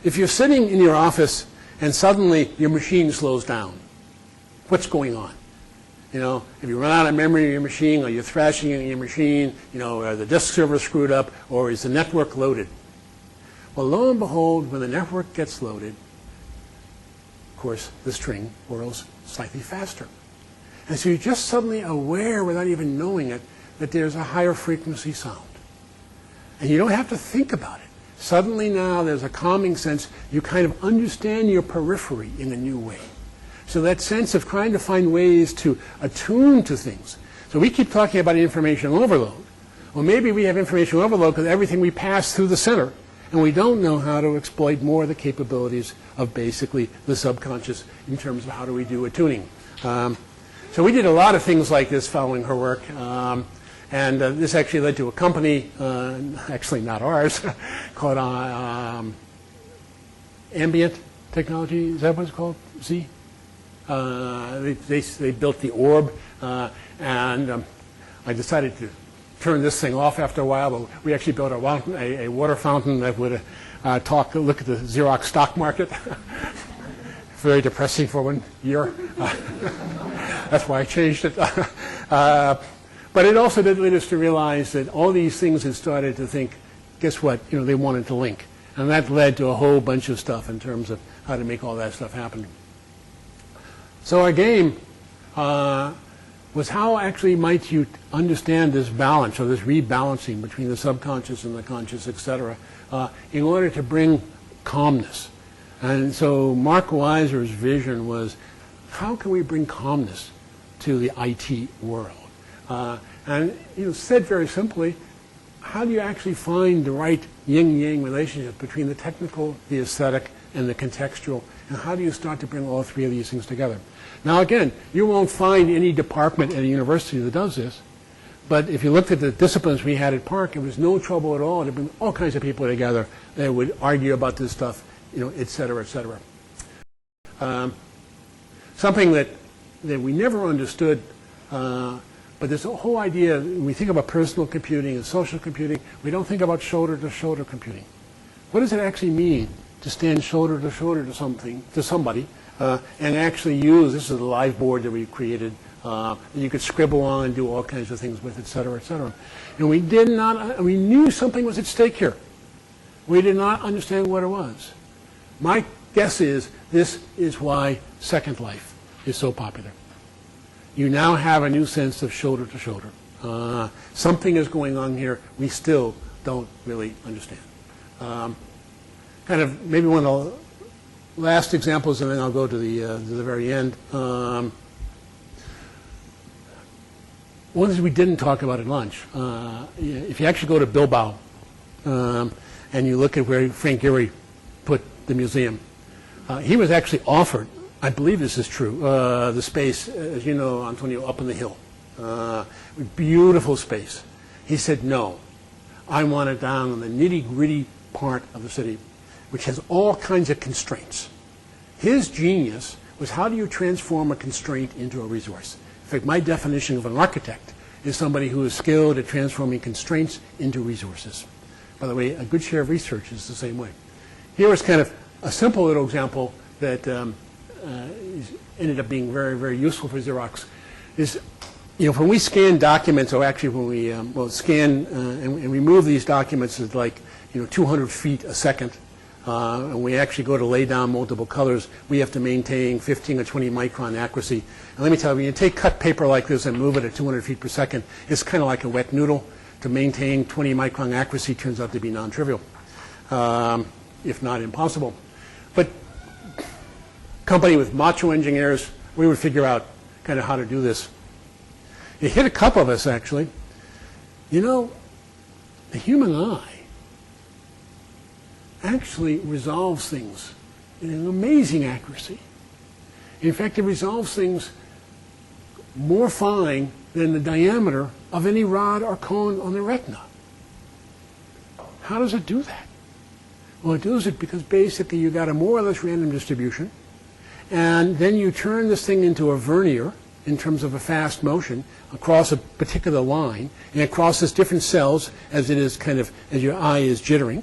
If you're sitting in your office and suddenly your machine slows down, what's going on? You know, if you run out of memory in your machine, or you're thrashing in your machine, you know, are the disk server screwed up, or is the network loaded? Well, lo and behold, when the network gets loaded, of course, the string whirls slightly faster. And so you're just suddenly aware, without even knowing it, that there's a higher frequency sound. And you don't have to think about it. Suddenly now there's a calming sense. You kind of understand your periphery in a new way. So that sense of trying to find ways to attune to things. So we keep talking about information overload. Well, maybe we have information overload because everything we pass through the center, and we don't know how to exploit more of the capabilities of basically the subconscious in terms of how do we do attuning. So we did a lot of things like this following her work. And this actually led to a company, actually not ours, called Ambient Technology. Is that what it's called? Z? They built the orb, and I decided to turn this thing off after a while, but we actually built a water fountain that would look at the Xerox stock market. Very depressing for 1 year. That's why I changed it. But it also did lead us to realize that all these things had started to think, guess what, you know, they wanted to link. And that led to a whole bunch of stuff in terms of how to make all that stuff happen. So our game was how actually might you understand this balance, or this rebalancing between the subconscious and the conscious, etc., in order to bring calmness. And so Mark Weiser's vision was, how can we bring calmness to the IT world? And said very simply, how do you actually find the right yin-yang relationship between the technical, the aesthetic, and the contextual, and how do you start to bring all three of these things together? Now again, you won't find any department at a university that does this, but if you looked at the disciplines we had at PARC, it was no trouble at all to bring all kinds of people together that would argue about this stuff, et cetera, et cetera. Something that we never understood, but this whole idea, when we think about personal computing and social computing, we don't think about shoulder-to-shoulder computing. What does it actually mean to stand shoulder-to-shoulder to somebody, and actually use, this is a live board that we created, that you could scribble on and do all kinds of things with, et cetera, et cetera. And we knew something was at stake here. We did not understand what it was. My guess is this is why Second Life is so popular. You now have a new sense of shoulder-to-shoulder. Something is going on here we still don't really understand. Kind of maybe one of the last examples, and then I'll go to the very end. One of the things we didn't talk about at lunch, if you actually go to Bilbao and you look at where Frank Gehry put the museum, he was actually offered, I believe this is true, the space, as you know, Antonio, up on the hill. Beautiful space. He said, no, I want it down in the nitty-gritty part of the city, which has all kinds of constraints. His genius was, how do you transform a constraint into a resource? In fact, my definition of an architect is somebody who is skilled at transforming constraints into resources. By the way, a good share of research is the same way. Here is kind of a simple little example that ended up being very, very useful for Xerox. Is, when we scan documents, or actually when we scan and remove these documents at like 200 feet a second, and we actually go to lay down multiple colors, we have to maintain 15 or 20 micron accuracy. And let me tell you, when you take cut paper like this and move it at 200 feet per second, it's kind of like a wet noodle. To maintain 20 micron accuracy turns out to be non-trivial, if not impossible. But company with macho engineers, we would figure out kind of how to do this. It hit a couple of us, actually. The human eye actually resolves things in an amazing accuracy. In fact, it resolves things more fine than the diameter of any rod or cone on the retina. How does it do that? Well, it does it because basically you got a more or less random distribution, and then you turn this thing into a vernier in terms of a fast motion across a particular line, and it crosses different cells as it is kind of, as your eye is jittering.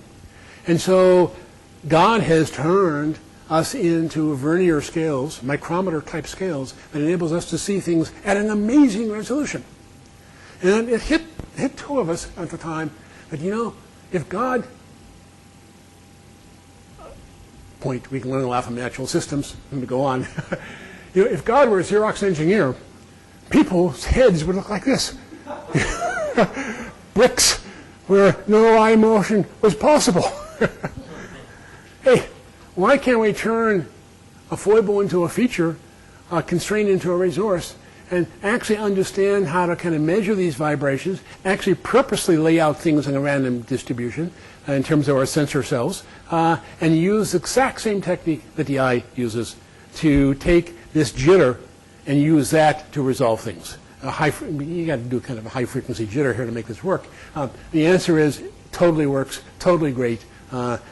And so God has turned us into vernier scales, micrometer type scales, that enables us to see things at an amazing resolution. And it hit two of us at the time that, you know, if God, point, we can learn a lot from natural systems, and we go on. You know, if God were a Xerox engineer, people's heads would look like this. Bricks where no eye motion was possible. Hey, why can't we turn a foible into a feature, a constraint into a resource, and actually understand how to kind of measure these vibrations, actually purposely lay out things in a random distribution in terms of our sensor cells, and use the exact same technique that the eye uses to take this jitter and use that to resolve things. You got to do kind of a high frequency jitter here to make this work. The answer is totally works, totally great.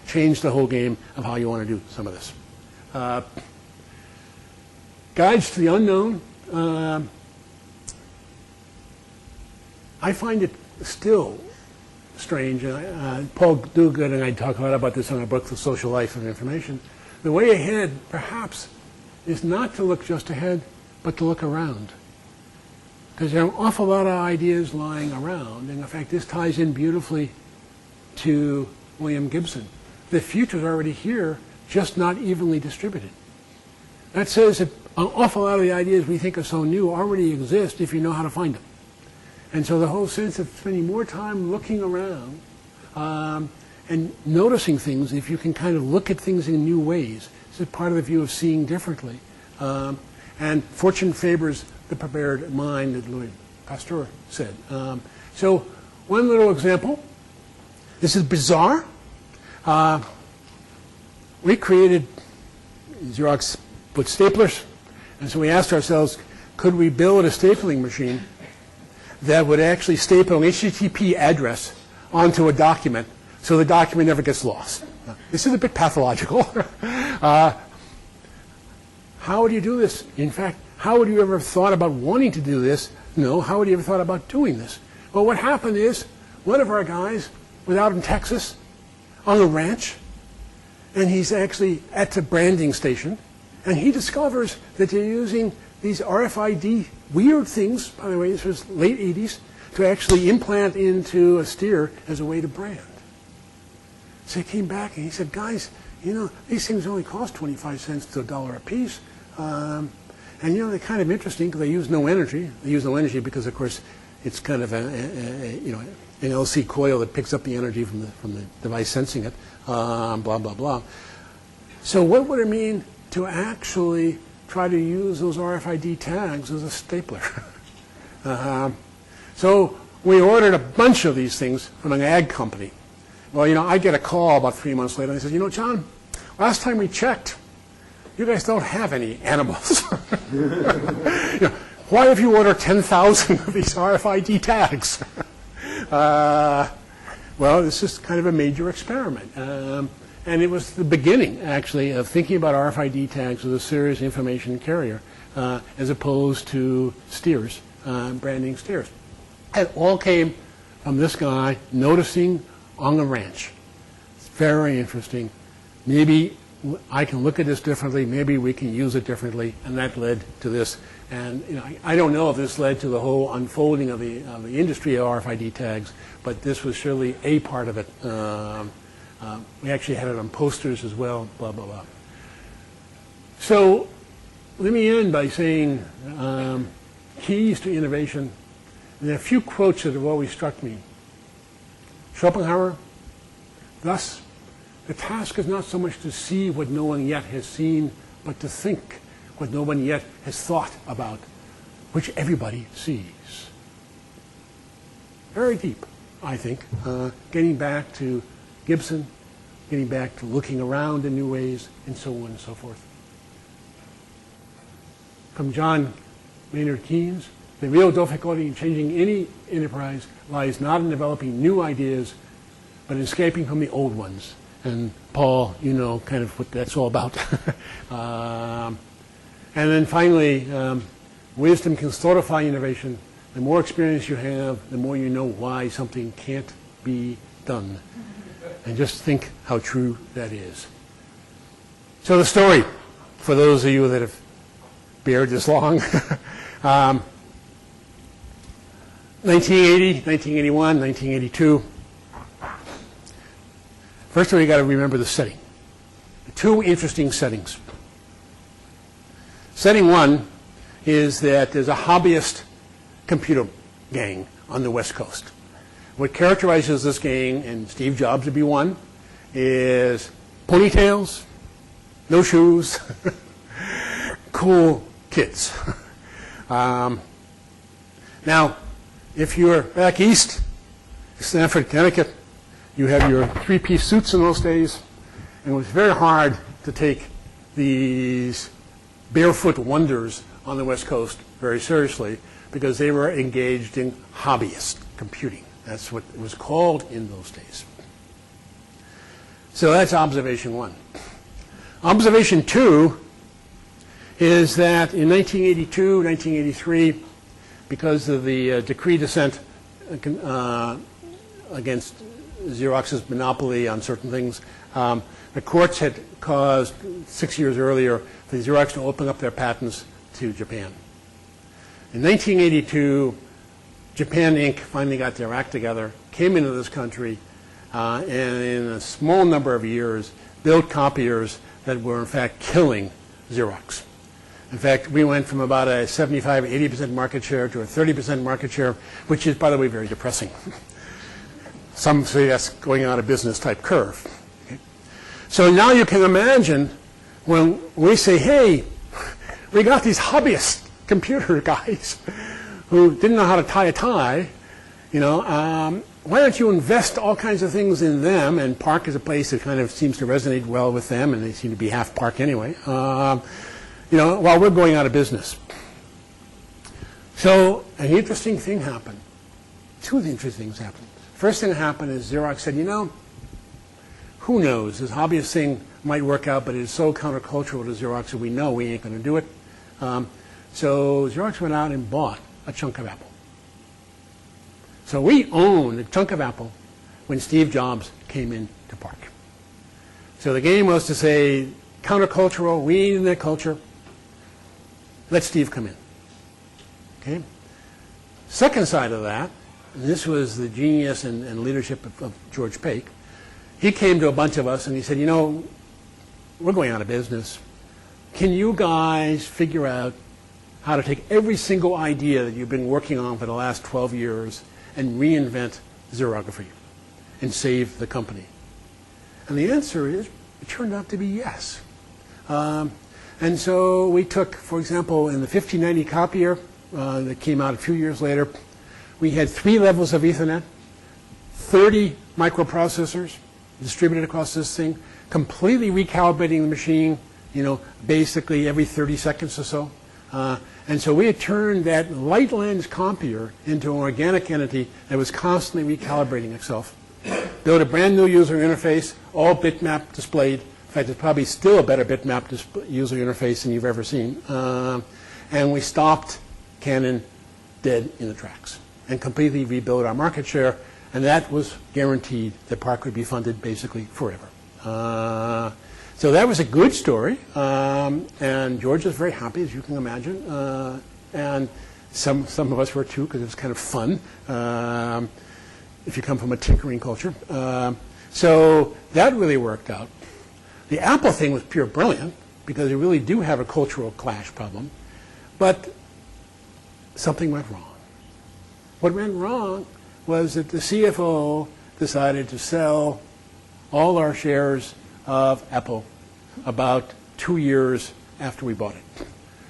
Change the whole game of how you want to do some of this. Guides to the unknown. I find it still strange. Paul Duguid and I talk a lot about this in our book, The Social Life of Information. The way ahead, perhaps, is not to look just ahead, but to look around. Because there are an awful lot of ideas lying around. And in fact, this ties in beautifully to William Gibson. The future's already here, just not evenly distributed. That says that an awful lot of the ideas we think are so new already exist if you know how to find them. And so the whole sense of spending more time looking around and noticing things, if you can kind of look at things in new ways, this is part of the view of seeing differently. And fortune favors the prepared mind, as Louis Pasteur said. So one little example. This is bizarre. We created Xerox with staplers, and so we asked ourselves, could we build a stapling machine that would actually staple an HTTP address onto a document so the document never gets lost? This is a bit pathological. How would you do this? In fact, how would you ever have thought about wanting to do this? No, how would you ever thought about doing this? Well, what happened is one of our guys was out in Texas on a ranch, and he's actually at the branding station, and he discovers that they're using these RFID weird things, by the way, this was late 80s, to actually implant into a steer as a way to brand. So he came back and he said, guys, you know, these things only cost 25 cents to $1 a piece. And, you know, they're kind of interesting because they use no energy. They use no energy because, of course, it's kind of you know, an LC coil that picks up the energy from the device sensing it, blah, blah, blah. So what would it mean to actually try to use those RFID tags as a stapler? So we ordered a bunch of these things from an ag company. Well, you know, I get a call about 3 months later, and they said, you know, John, last time we checked, you guys don't have any animals. You know, why have you ordered 10,000 of these RFID tags? Well, this is kind of a major experiment. And it was the beginning, actually, of thinking about RFID tags as a serious information carrier, as opposed to steers, branding steers. It all came from this guy noticing on the ranch. It's very interesting. Maybe I can look at this differently. Maybe we can use it differently, and that led to this. And you know, I don't know if this led to the whole unfolding of the industry of RFID tags, but this was surely a part of it. We actually had it on posters as well, blah, blah, blah. So let me end by saying keys to innovation. There are a few quotes that have always struck me. Schopenhauer, thus, the task is not so much to see what no one yet has seen, but to think what no one yet has thought about, which everybody sees. Very deep, I think, getting back to Gibson, getting back to looking around in new ways, and so on and so forth. From John Maynard Keynes, the real difficulty in changing any enterprise lies not in developing new ideas, but in escaping from the old ones And Paul, you know kind of what that's all about. And then finally, wisdom can stultify innovation. The more experience you have, the more you know why something can't be done. And just think how true that is. So the story, for those of you that have bared this long, 1980, 1981, 1982. First of all, you got to remember the setting. Two interesting settings. Setting one is that there's a hobbyist computer gang on the West Coast. What characterizes this gang, and Steve Jobs would be one, is ponytails, no shoes, cool kids. Now, if you're back east, Stamford, Connecticut, you have your three-piece suits in those days, and it was very hard to take these barefoot wonders on the West Coast very seriously because they were engaged in hobbyist computing. That's what it was called in those days. So that's observation one. Observation two is that in 1982, 1983, because of the decree dissent against Xerox's monopoly on certain things, the courts had caused 6 years earlier for Xerox to open up their patents to Japan. In 1982, Japan Inc. finally got their act together, came into this country, and in a small number of years built copiers that were in fact killing Xerox. In fact, we went from about a 75, 80% market share to a 30% market share, which is, by the way, very depressing. Some say that's going out of business type curve. Okay? So now you can imagine when we say, hey, we got these hobbyist computer guys who didn't know how to tie a tie, you know, why don't you invest all kinds of things in them? And PARC is a place that kind of seems to resonate well with them, and they seem to be half PARC anyway. You know, while we're going out of business. So an interesting thing happened. Two interesting things happened. First thing that happened is Xerox said, you know, who knows? This hobbyist thing might work out, but it is so countercultural to Xerox that we know we ain't going to do it. So Xerox went out and bought a chunk of Apple. So we owned a chunk of Apple when Steve Jobs came into PARC. So the game was to say, countercultural, we in that culture, let Steve come in. Okay? Second side of that, and this was the genius and leadership of George Pake. He came to a bunch of us and he said, you know, we're going out of business. Can you guys figure out how to take every single idea that you've been working on for the last 12 years and reinvent xerography and save the company? And the answer is, it turned out to be yes. And so we took, for example, in the 1590 copier that came out a few years later, we had 3 levels of Ethernet, 30 microprocessors distributed across this thing, completely recalibrating the machine, you know, basically every 30 seconds or so. And so we had turned that light lens copier into an organic entity that was constantly recalibrating itself. Built a brand new user interface, all bitmap displayed. In fact, it's probably still a better bitmap user interface than you've ever seen. And we stopped Canon dead in the tracks and completely rebuilt our market share. And that was guaranteed that PARC would be funded basically forever. So that was a good story. And George was very happy, as you can imagine. And some of us were too, because it was kind of fun if you come from a tinkering culture. So that really worked out. The Apple thing was pure brilliant, because you really do have a cultural clash problem. But something went wrong. What went wrong was that the CFO decided to sell all our shares of Apple about 2 years after we bought it.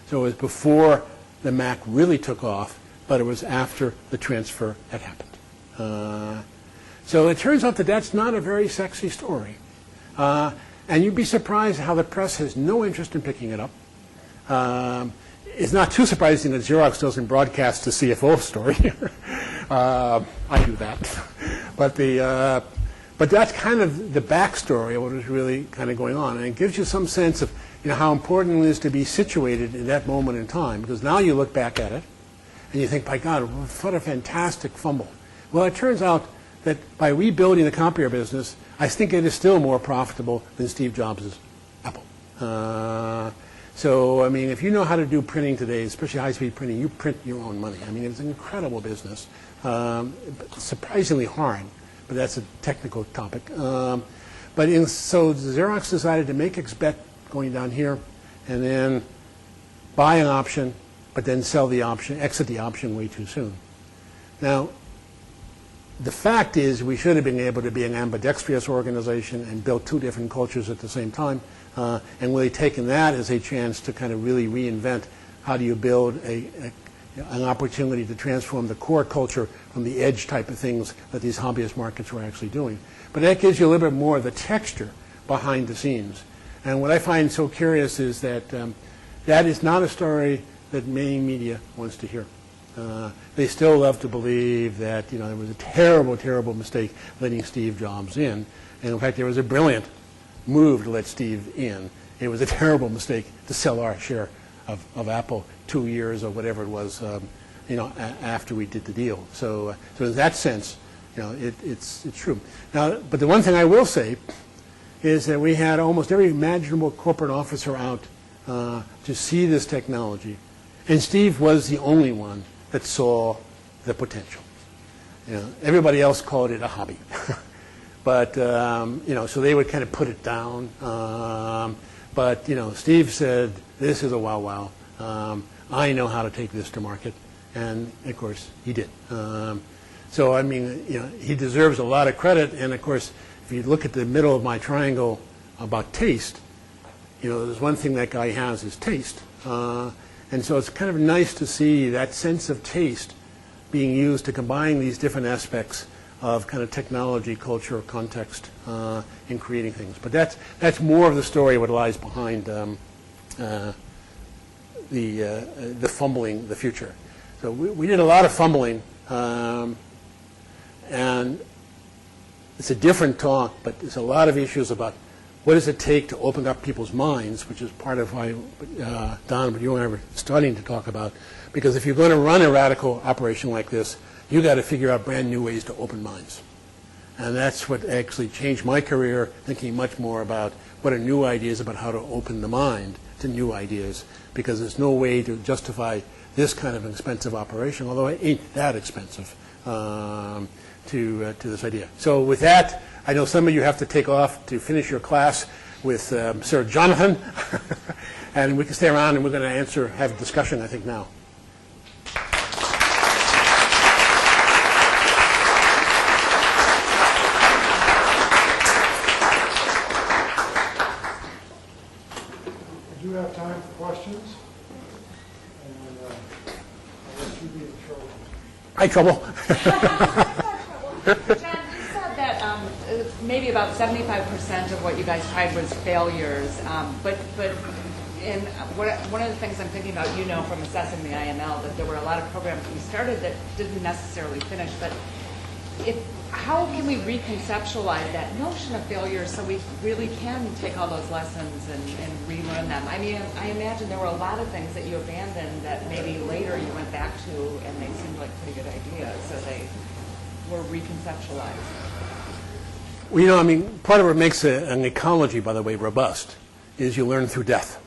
So it was before the Mac really took off, but it was after the transfer had happened. So it turns out that that's not a very sexy story. And you'd be surprised how the press has no interest in picking it up. It's not too surprising that Xerox doesn't broadcast the CFO story. I do that. But But that's kind of the backstory of what was really kind of going on. And it gives you some sense of how important it is to be situated in that moment in time. Because now you look back at it, and you think, by God, what a fantastic fumble. Well, it turns out that by rebuilding the copier business, I think it is still more profitable than Steve Jobs' Apple. So, I mean, if you know how to do printing today, especially high-speed printing, you print your own money. I mean, it's an incredible business. Surprisingly hard, but that's a technical topic. So Xerox decided to make its bet going down here, and then buy an option, but then sell the option, exit the option way too soon. Now, the fact is we should have been able to be an ambidextrous organization and build two different cultures at the same time, and really taken that as a chance to kind of really reinvent how do you build an opportunity to transform the core culture from the edge type of things that these hobbyist markets were actually doing. But that gives you a little bit more of the texture behind the scenes. And what I find so curious is that that is not a story that main media wants to hear. They still love to believe that there was a terrible, terrible mistake letting Steve Jobs in. And in fact, there was a brilliant move to let Steve in. It was a terrible mistake to sell our share of Apple 2 years or whatever it was, after we did the deal. So in that sense, it's true. Now, but the one thing I will say is that we had almost every imaginable corporate officer out to see this technology, and Steve was the only one that saw the potential. Everybody else called it a hobby, but so they would kind of put it down. But Steve said, "This is a wow. I know how to take this to market," and of course he did. So I mean, he deserves a lot of credit. And of course, if you look at the middle of my triangle about taste, there's one thing that guy has is taste. And so it's kind of nice to see that sense of taste being used to combine these different aspects of kind of technology, culture, context in creating things. But that's more of the story what lies behind the fumbling, the future. So we did a lot of fumbling, and it's a different talk, but there's a lot of issues about what does it take to open up people's minds, which is part of why Don, you and I were starting to talk about. Because if you're going to run a radical operation like this, you got to figure out brand new ways to open minds. And that's what actually changed my career, thinking much more about what are new ideas about how to open the mind to new ideas. Because there's no way to justify this kind of expensive operation, although it ain't that expensive, to this idea. So with that, I know some of you have to take off to finish your class with Sir Jonathan, and we can stay around and we're going to have a discussion, I think, now. We do have time for questions, and I'll let you be in trouble. Hi, trouble. John, you said that maybe about 75% of what you guys tried was failures, but one of the things I'm thinking about, from assessing the IML, that there were a lot of programs we started that didn't necessarily finish, but how can we reconceptualize that notion of failure so we really can take all those lessons and relearn them? I mean, I imagine there were a lot of things that you abandoned that maybe later you went back to and they seemed like pretty good ideas, so they were reconceptualized. Well, I mean, part of what makes an ecology, by the way, robust is you learn through death.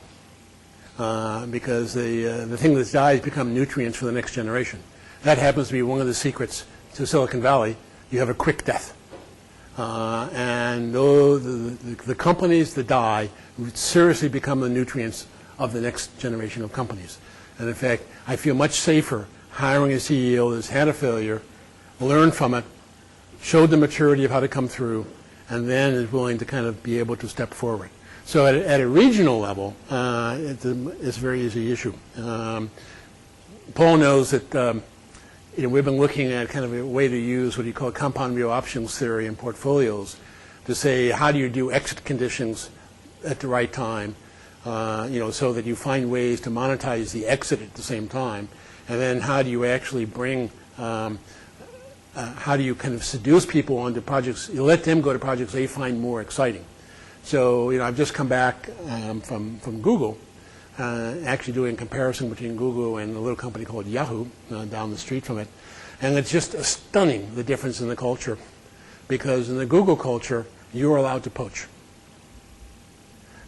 Because the thing that dies become nutrients for the next generation. That happens to be one of the secrets to Silicon Valley. You have a quick death. And the companies that die seriously become the nutrients of the next generation of companies. And in fact, I feel much safer hiring a CEO that's had a failure, learned from it, showed the maturity of how to come through, and then is willing to kind of be able to step forward. So at a regional level, it's a very easy issue. Paul knows that we've been looking at kind of a way to use what you call compound view options theory in portfolios to say how do you do exit conditions at the right time, so that you find ways to monetize the exit at the same time, and then how do you actually bring how do you kind of seduce people onto projects? You let them go to projects they find more exciting. So, I've just come back from Google, actually doing a comparison between Google and a little company called Yahoo down the street from it. And it's just stunning, the difference in the culture. Because in the Google culture, you're allowed to poach.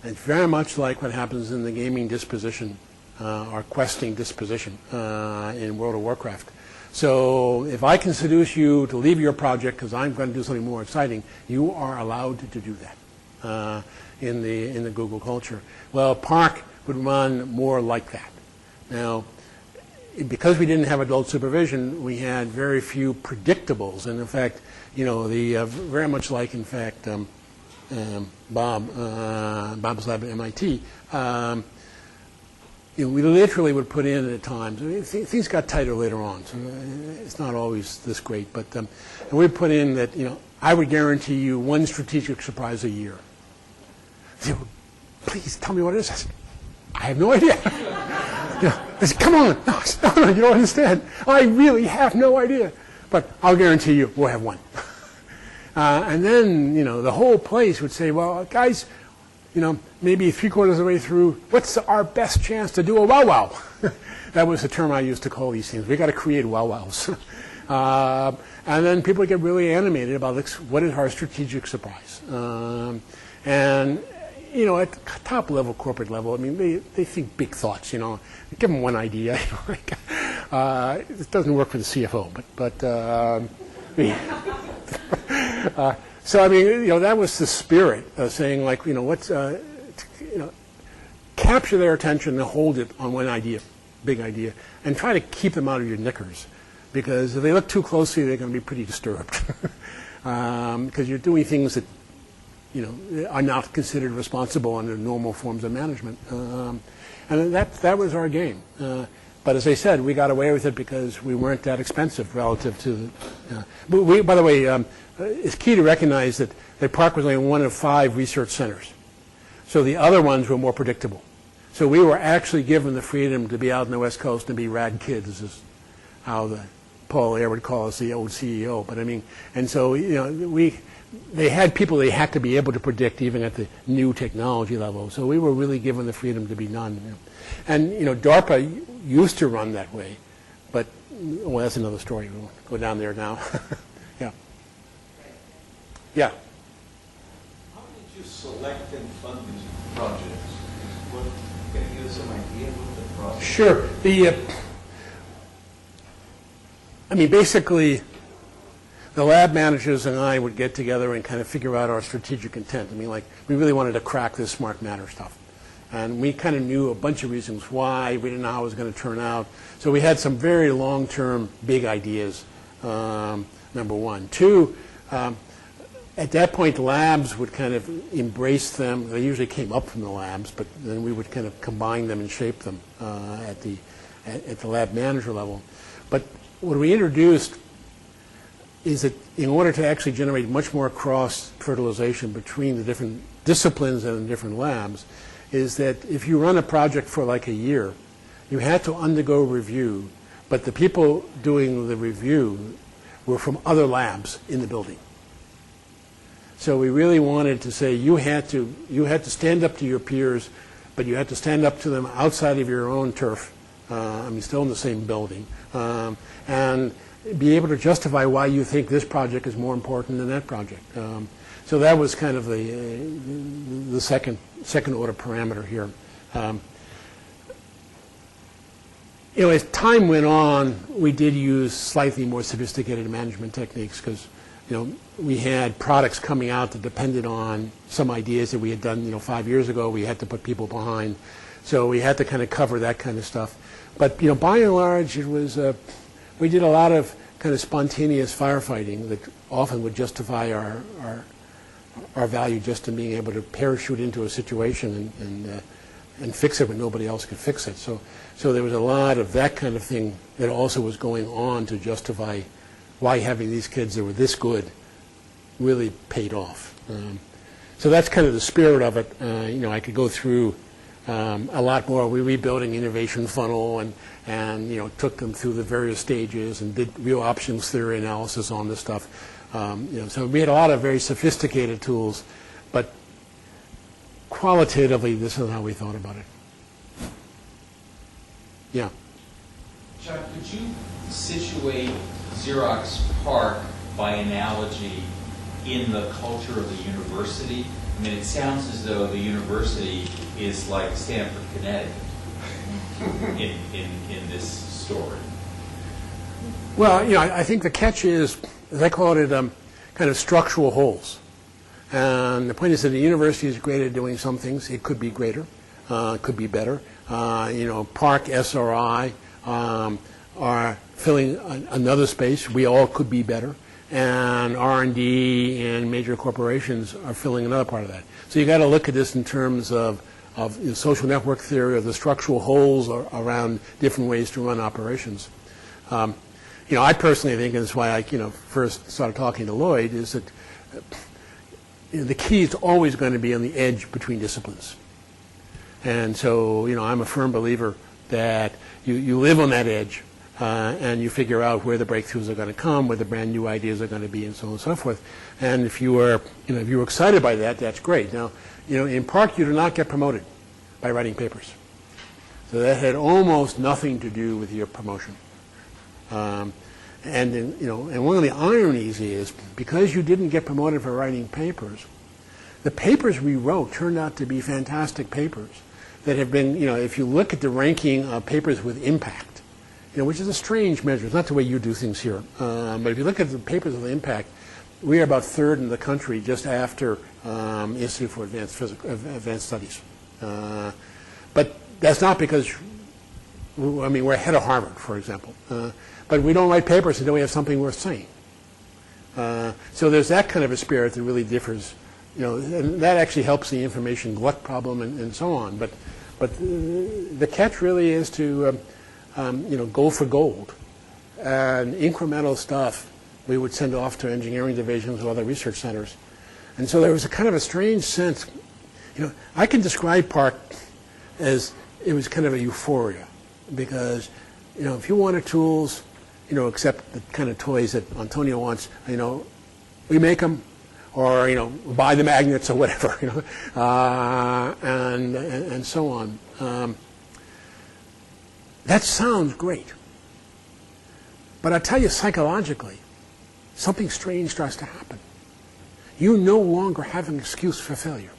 And it's very much like what happens in the gaming disposition, or questing disposition in World of Warcraft. So if I can seduce you to leave your project because I'm going to do something more exciting, you are allowed to do that in the Google culture. Well, PARC would run more like that. Now, because we didn't have adult supervision, we had very few predictables. And in fact, very much like, in fact, Bob's lab at MIT, we literally would put in at times. Things got tighter later on, so it's not always this great. But and we'd put in that, I would guarantee you one strategic surprise a year. They would, please tell me what it is. I said, I have no idea. I said, come on, no, you don't understand. I really have no idea. But I'll guarantee you we'll have one. And then, the whole place would say, well, guys, maybe 3/4 of the way through, what's our best chance to do a wow-wow? That was the term I used to call these things. We got to create wow-wows. And then people get really animated about what is our strategic surprise. And, at the top level, corporate level, I mean, they think big thoughts, Give them one idea. It doesn't work for the CFO, but so I mean, that was the spirit of saying, like, capture their attention and hold it on one idea, big idea, and try to keep them out of your knickers, because if they look too closely, they're going to be pretty disturbed, because you're doing things that are not considered responsible under normal forms of management, and that was our game. But as I said, we got away with it because we weren't that expensive relative to the. By the way, it's key to recognize that PARC was only one of 5 research centers. So the other ones were more predictable. So we were actually given the freedom to be out on the West Coast and be rad kids, is how Paul Ayer would call us, the old CEO. But I mean, and so, they had people they had to be able to predict even at the new technology level. So we were really given the freedom to be none. And, DARPA used to run that way, but, well, that's another story. We'll go down there now. Yeah. Yeah. How did you select and fund these projects? Can you give us some idea what the process? Sure. Basically, the lab managers and I would get together and kind of figure out our strategic intent. We really wanted to crack this smart matter stuff. And we kind of knew a bunch of reasons why. We didn't know how it was going to turn out. So we had some very long-term big ideas, number one. Two, at that point, the labs would kind of embrace them. They usually came up from the labs, but then we would kind of combine them and shape them at the lab manager level. But what we introduced is that in order to actually generate much more cross-fertilization between the different disciplines and the different labs, is that if you run a project for like a year, you had to undergo review, but the people doing the review were from other labs in the building. So we really wanted to say you had to stand up to your peers, but you had to stand up to them outside of your own turf, still in the same building, and be able to justify why you think this project is more important than that project. So that was kind of the second order parameter here. As time went on, we did use slightly more sophisticated management techniques because we had products coming out that depended on some ideas that we had done 5 years ago. We had to put people behind, so we had to kind of cover that kind of stuff. But by and large, it was we did a lot of kind of spontaneous firefighting that often would justify our value just in being able to parachute into a situation and fix it when nobody else could fix it. So there was a lot of that kind of thing that also was going on to justify why having these kids that were this good really paid off. So that's kind of the spirit of it. I could go through a lot more. We rebuilding innovation funnel and you know, took them through the various stages and did real options theory analysis on this stuff. You know, so we had a lot of very sophisticated tools, but qualitatively, this is how we thought about it. Yeah. John, could you situate Xerox PARC by analogy in the culture of the university? I mean, it sounds as though the university is like Stanford, Connecticut in this story. Well, you know, I think the catch is, as I call it, kind of structural holes. And the point is that the university is great at doing some things. It could be greater, it could be better. You know, PARC, SRI are filling another space. We all could be better. And R&D and major corporations are filling another part of that. So you got to look at this in terms of you know, social network theory, of the structural holes around different ways to run operations. You know, I personally think, and that's why I first started talking to Lloyd, is that you know, the key is always going to be on the edge between disciplines. And so, you know, I'm a firm believer that you live on that edge and you figure out where the breakthroughs are going to come, where the brand new ideas are going to be, and so on and so forth. And if you were, you know, if you were excited by that, that's great. Now, you know, in PARC, you do not get promoted by writing papers. So that had almost nothing to do with your promotion. And you know, and one of the ironies is, because you didn't get promoted for writing papers, the papers we wrote turned out to be fantastic papers that have been, you know, if you look at the ranking of papers with impact, you know, which is a strange measure. It's not the way you do things here. But if you look at the papers with impact, we are about third in the country, just after Institute for Advanced Studies. But that's not because, I mean, we're ahead of Harvard, for example. But we don't write papers until we have something worth saying. So there's that kind of a spirit that really differs, you know, and that actually helps the information glut problem and so on. But the catch really is to, you know, go for gold. And incremental stuff we would send off to engineering divisions or other research centers. And so there was a kind of a strange sense, you know, I can describe PARC as it was kind of a euphoria, because, you know, if you wanted tools, you know, except the kind of toys that Antonio wants, you know, we make them, or, you know, buy the magnets or whatever, you know, and so on. That sounds great. But I tell you, psychologically, something strange starts to happen. You no longer have an excuse for failure.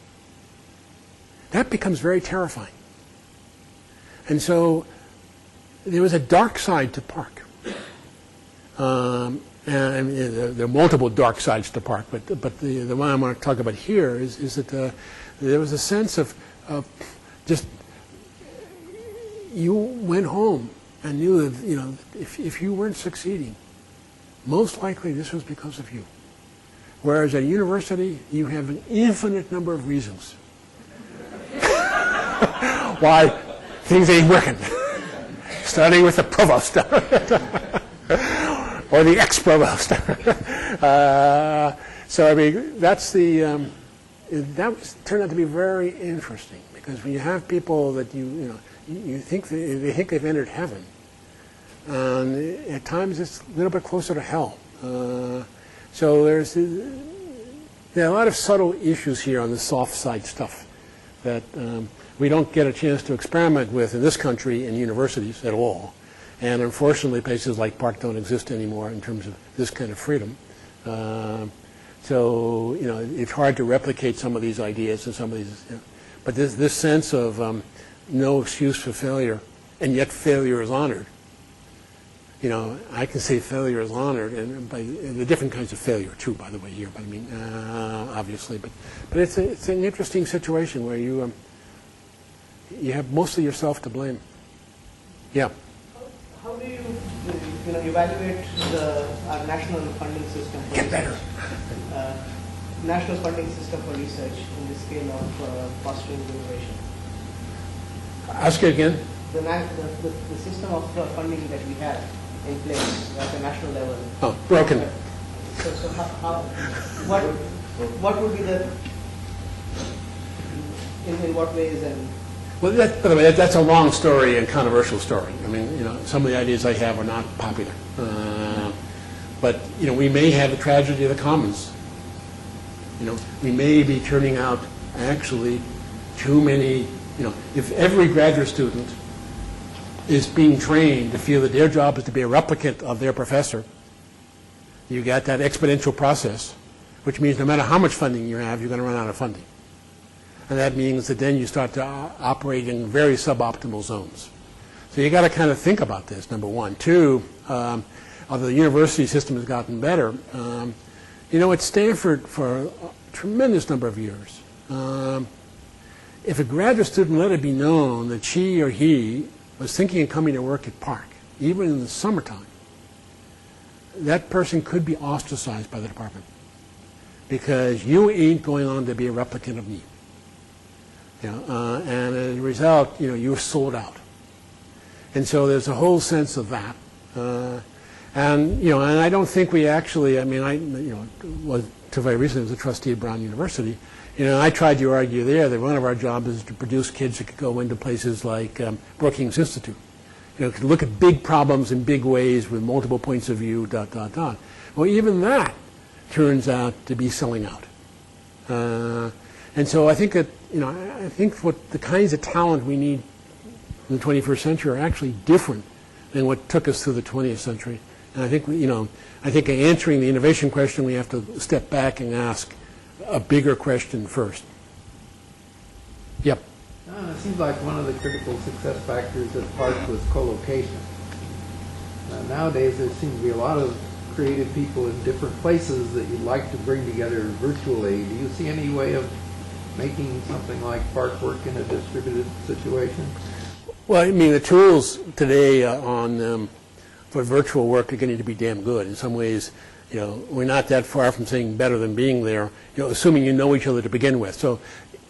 That becomes very terrifying. And so there was a dark side to PARC. And there are multiple dark sides to PARC, but the one I want to talk about here is that there was a sense of just, you went home and knew that, you know, if you weren't succeeding, most likely this was because of you. Whereas at university, you have an infinite number of reasons why things ain't working. Starting with the provost or the ex-provost. So I mean, that's the turned out to be very interesting, because when you have people that you think they think they've entered heaven, and at times it's a little bit closer to hell. So there are a lot of subtle issues here on the soft side stuff that we don't get a chance to experiment with in this country in universities at all. And unfortunately, places like PARC don't exist anymore in terms of this kind of freedom. So, you know, it's hard to replicate some of these ideas and some of these. You know, but this sense of no excuse for failure, and yet failure is honored. You know, I can say failure is honored, and by the different kinds of failure too, by the way, here. But I mean, obviously, but it's an interesting situation where you have mostly yourself to blame. Yeah. How do you evaluate our national funding system for research? National funding system for research in the scale of fostering innovation. Ask it again. The system of funding that we have in place at the national level. Oh, broken. So what would be the in what ways, and Well, by the way, that's a long story and controversial story. I mean, some of the ideas I have are not popular. But, we may have the tragedy of the commons. We may be turning out actually too many, if every graduate student is being trained to feel that their job is to be a replicant of their professor, you got that exponential process, which means no matter how much funding you have, you're going to run out of funding. And that means that then you start to operate in very suboptimal zones. So you got to kind of think about this, number one. Two, although the university system has gotten better, at Stanford for a tremendous number of years, if a graduate student let it be known that she or he was thinking of coming to work at PARC, even in the summertime, that person could be ostracized by the department because you ain't going on to be a replicant of me. And as a result, you're sold out. And so there's a whole sense of that. And I don't think we actually, was till very recently was a trustee at Brown University. I tried to argue there that one of our jobs is to produce kids that could go into places like Brookings Institute. Could look at big problems in big ways with multiple points of view, ... Well, even that turns out to be selling out. And so I think that, I think what the kinds of talent we need in the 21st century are actually different than what took us through the 20th century. And I think, I think answering the innovation question, we have to step back and ask a bigger question first. Yep. It seems like one of the critical success factors at PARC was co-location. Nowadays, there seems to be a lot of creative people in different places that you'd like to bring together virtually. Do you see any way of making something like PARC work in a distributed situation? Well, the tools today for virtual work are getting to be damn good. In some ways, we're not that far from saying better than being there, assuming you know each other to begin with. So,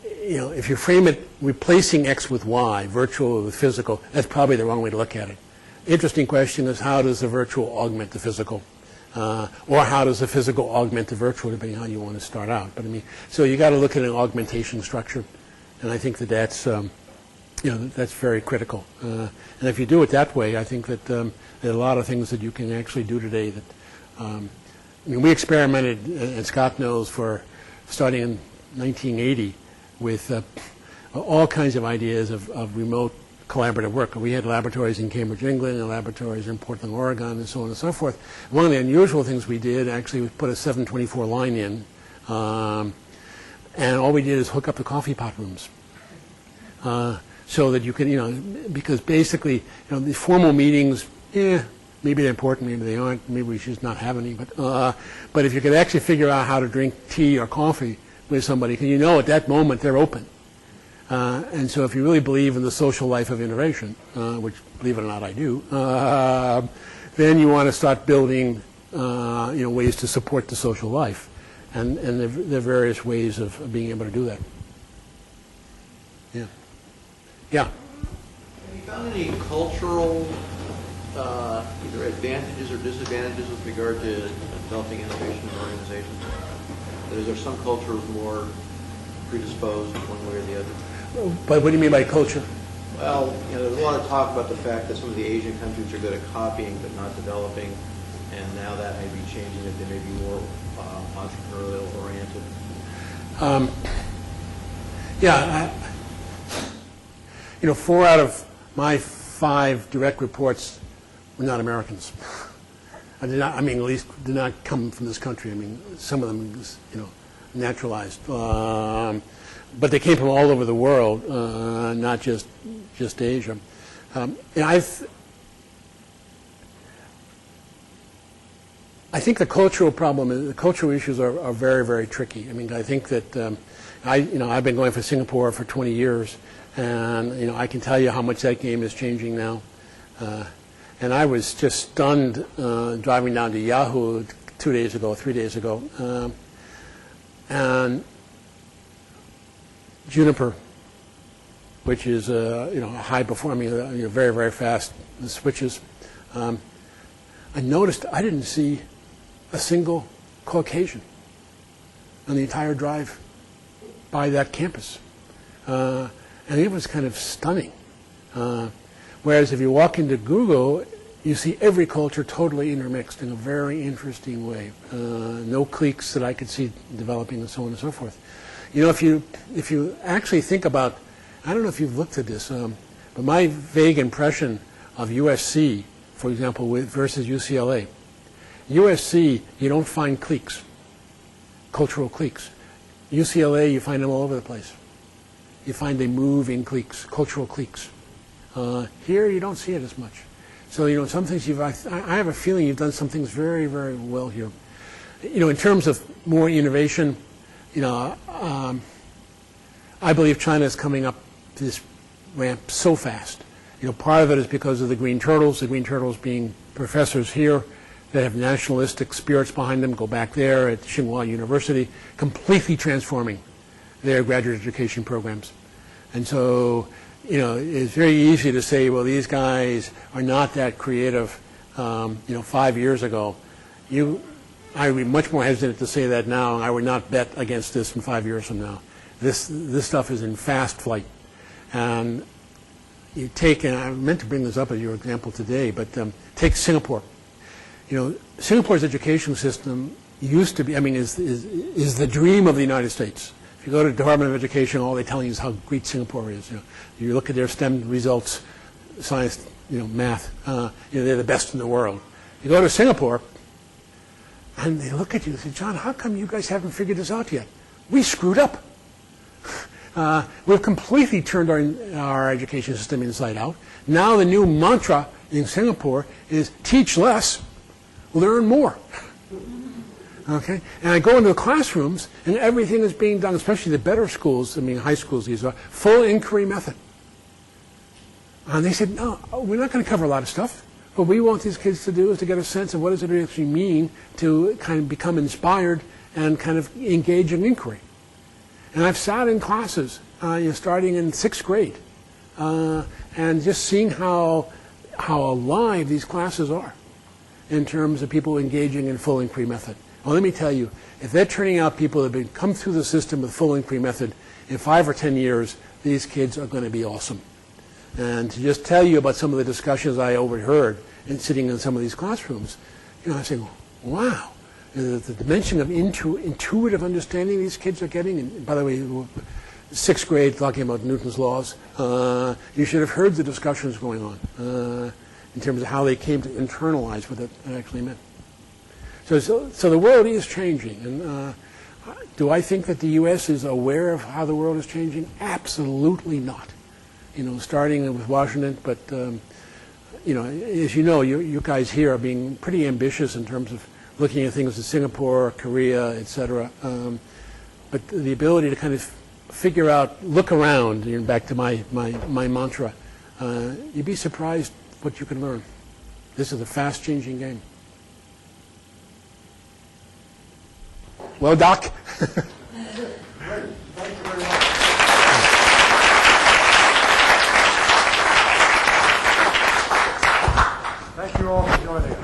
if you frame it replacing X with Y, virtual with physical, that's probably the wrong way to look at it. Interesting question is, how does the virtual augment the physical? Or how does the physical augment the virtual, depending on how you want to start out. But so you got to look at an augmentation structure, and I think that that's that's very critical. And if you do it that way, I think that there are a lot of things that you can actually do today. That we experimented, and Scott knows, for starting in 1980 with all kinds of ideas of remote collaborative work. We had laboratories in Cambridge, England, and laboratories in Portland, Oregon, and so on and so forth. One of the unusual things we did actually was put a 724 line in, and all we did is hook up the coffee pot rooms. So that you can, because basically, the formal meetings, maybe they're important, maybe they aren't, maybe we should just not have any, but if you could actually figure out how to drink tea or coffee with somebody, because at that moment they're open. And so if you really believe in the social life of innovation, which, believe it or not, I do, then you want to start building ways to support the social life. And there are various ways of being able to do that. Yeah. Yeah. Have you found any cultural either advantages or disadvantages with regard to developing innovation in organizations? Is there some cultures more predisposed one way or the other? But what do you mean by culture? Well, there's a lot of talk about the fact that some of the Asian countries are good at copying but not developing, and now that may be changing, that they may be more entrepreneurial oriented. Yeah. 4 out of my 5 direct reports were not Americans. At least did not come from this country. Some of them, naturalized. But they came from all over the world, not just Asia. And I think the cultural problem, the cultural issues are very, very tricky. I think that I've been going for Singapore for 20 years, and I can tell you how much that game is changing now. And I was just stunned driving down to Yahoo 3 days ago, and Juniper, which is high performing, very, very fast switches. I noticed I didn't see a single Caucasian on the entire drive by that campus. And it was kind of stunning. Whereas if you walk into Google, you see every culture totally intermixed in a very interesting way. No cliques that I could see developing and so on and so forth. You know, if you actually think about, I don't know if you've looked at this, but my vague impression of USC, for example, versus UCLA. USC, you don't find cliques, cultural cliques. UCLA, you find them all over the place. You find they move in cliques, cultural cliques. Here, you don't see it as much. So, you know, some things I have a feeling you've done some things very, very well here. You know, in terms of more innovation, you know, I believe China is coming up this ramp so fast. You know, part of it is because of the green turtles being professors here that have nationalistic spirits behind them, go back there at Tsinghua University, completely transforming their graduate education programs. And so, you know, it's very easy to say, well, these guys are not that creative, you know, 5 years ago. I would be much more hesitant to say that now. I would not bet against this in 5 years from now. This stuff is in fast flight. And you take, and I meant to bring this up as your example today, but take Singapore. You know, Singapore's education system used to be, I mean, is the dream of the United States. If you go to the Department of Education, all they're telling you is how great Singapore is. You know, you look at their STEM results, science, you know, math, you know, they're the best in the world. You go to Singapore, and they look at you and say, John, how come you guys haven't figured this out yet? We screwed up. We've completely turned our education system inside out. Now the new mantra in Singapore is teach less, learn more. Okay? And I go into the classrooms, and everything is being done, especially the better schools, I mean high schools these are, full inquiry method. And they said, no, we're not going to cover a lot of stuff. What we want these kids to do is to get a sense of what does it actually mean to kind of become inspired and kind of engage in inquiry. And I've sat in classes, you know, starting in 6th grade, and just seeing how alive these classes are in terms of people engaging in full inquiry method. Well, let me tell you, if they're turning out people that have come through the system with full inquiry method, in 5 or 10 years, these kids are going to be awesome. And to just tell you about some of the discussions I overheard in sitting in some of these classrooms, you know, I say, wow, the dimension of intuitive understanding these kids are getting. And by the way, 6th grade, talking about Newton's laws, you should have heard the discussions going on in terms of how they came to internalize what it actually meant. So the world is changing. And do I think that the U.S. is aware of how the world is changing? Absolutely not. You know, starting with Washington, but you know, as you know, you guys here are being pretty ambitious in terms of looking at things in Singapore, Korea, etc. But the ability to kind of figure out, look around, you know, back to my mantra, you'd be surprised what you can learn. This is a fast-changing game. Well, Doc. Thank you all for joining us.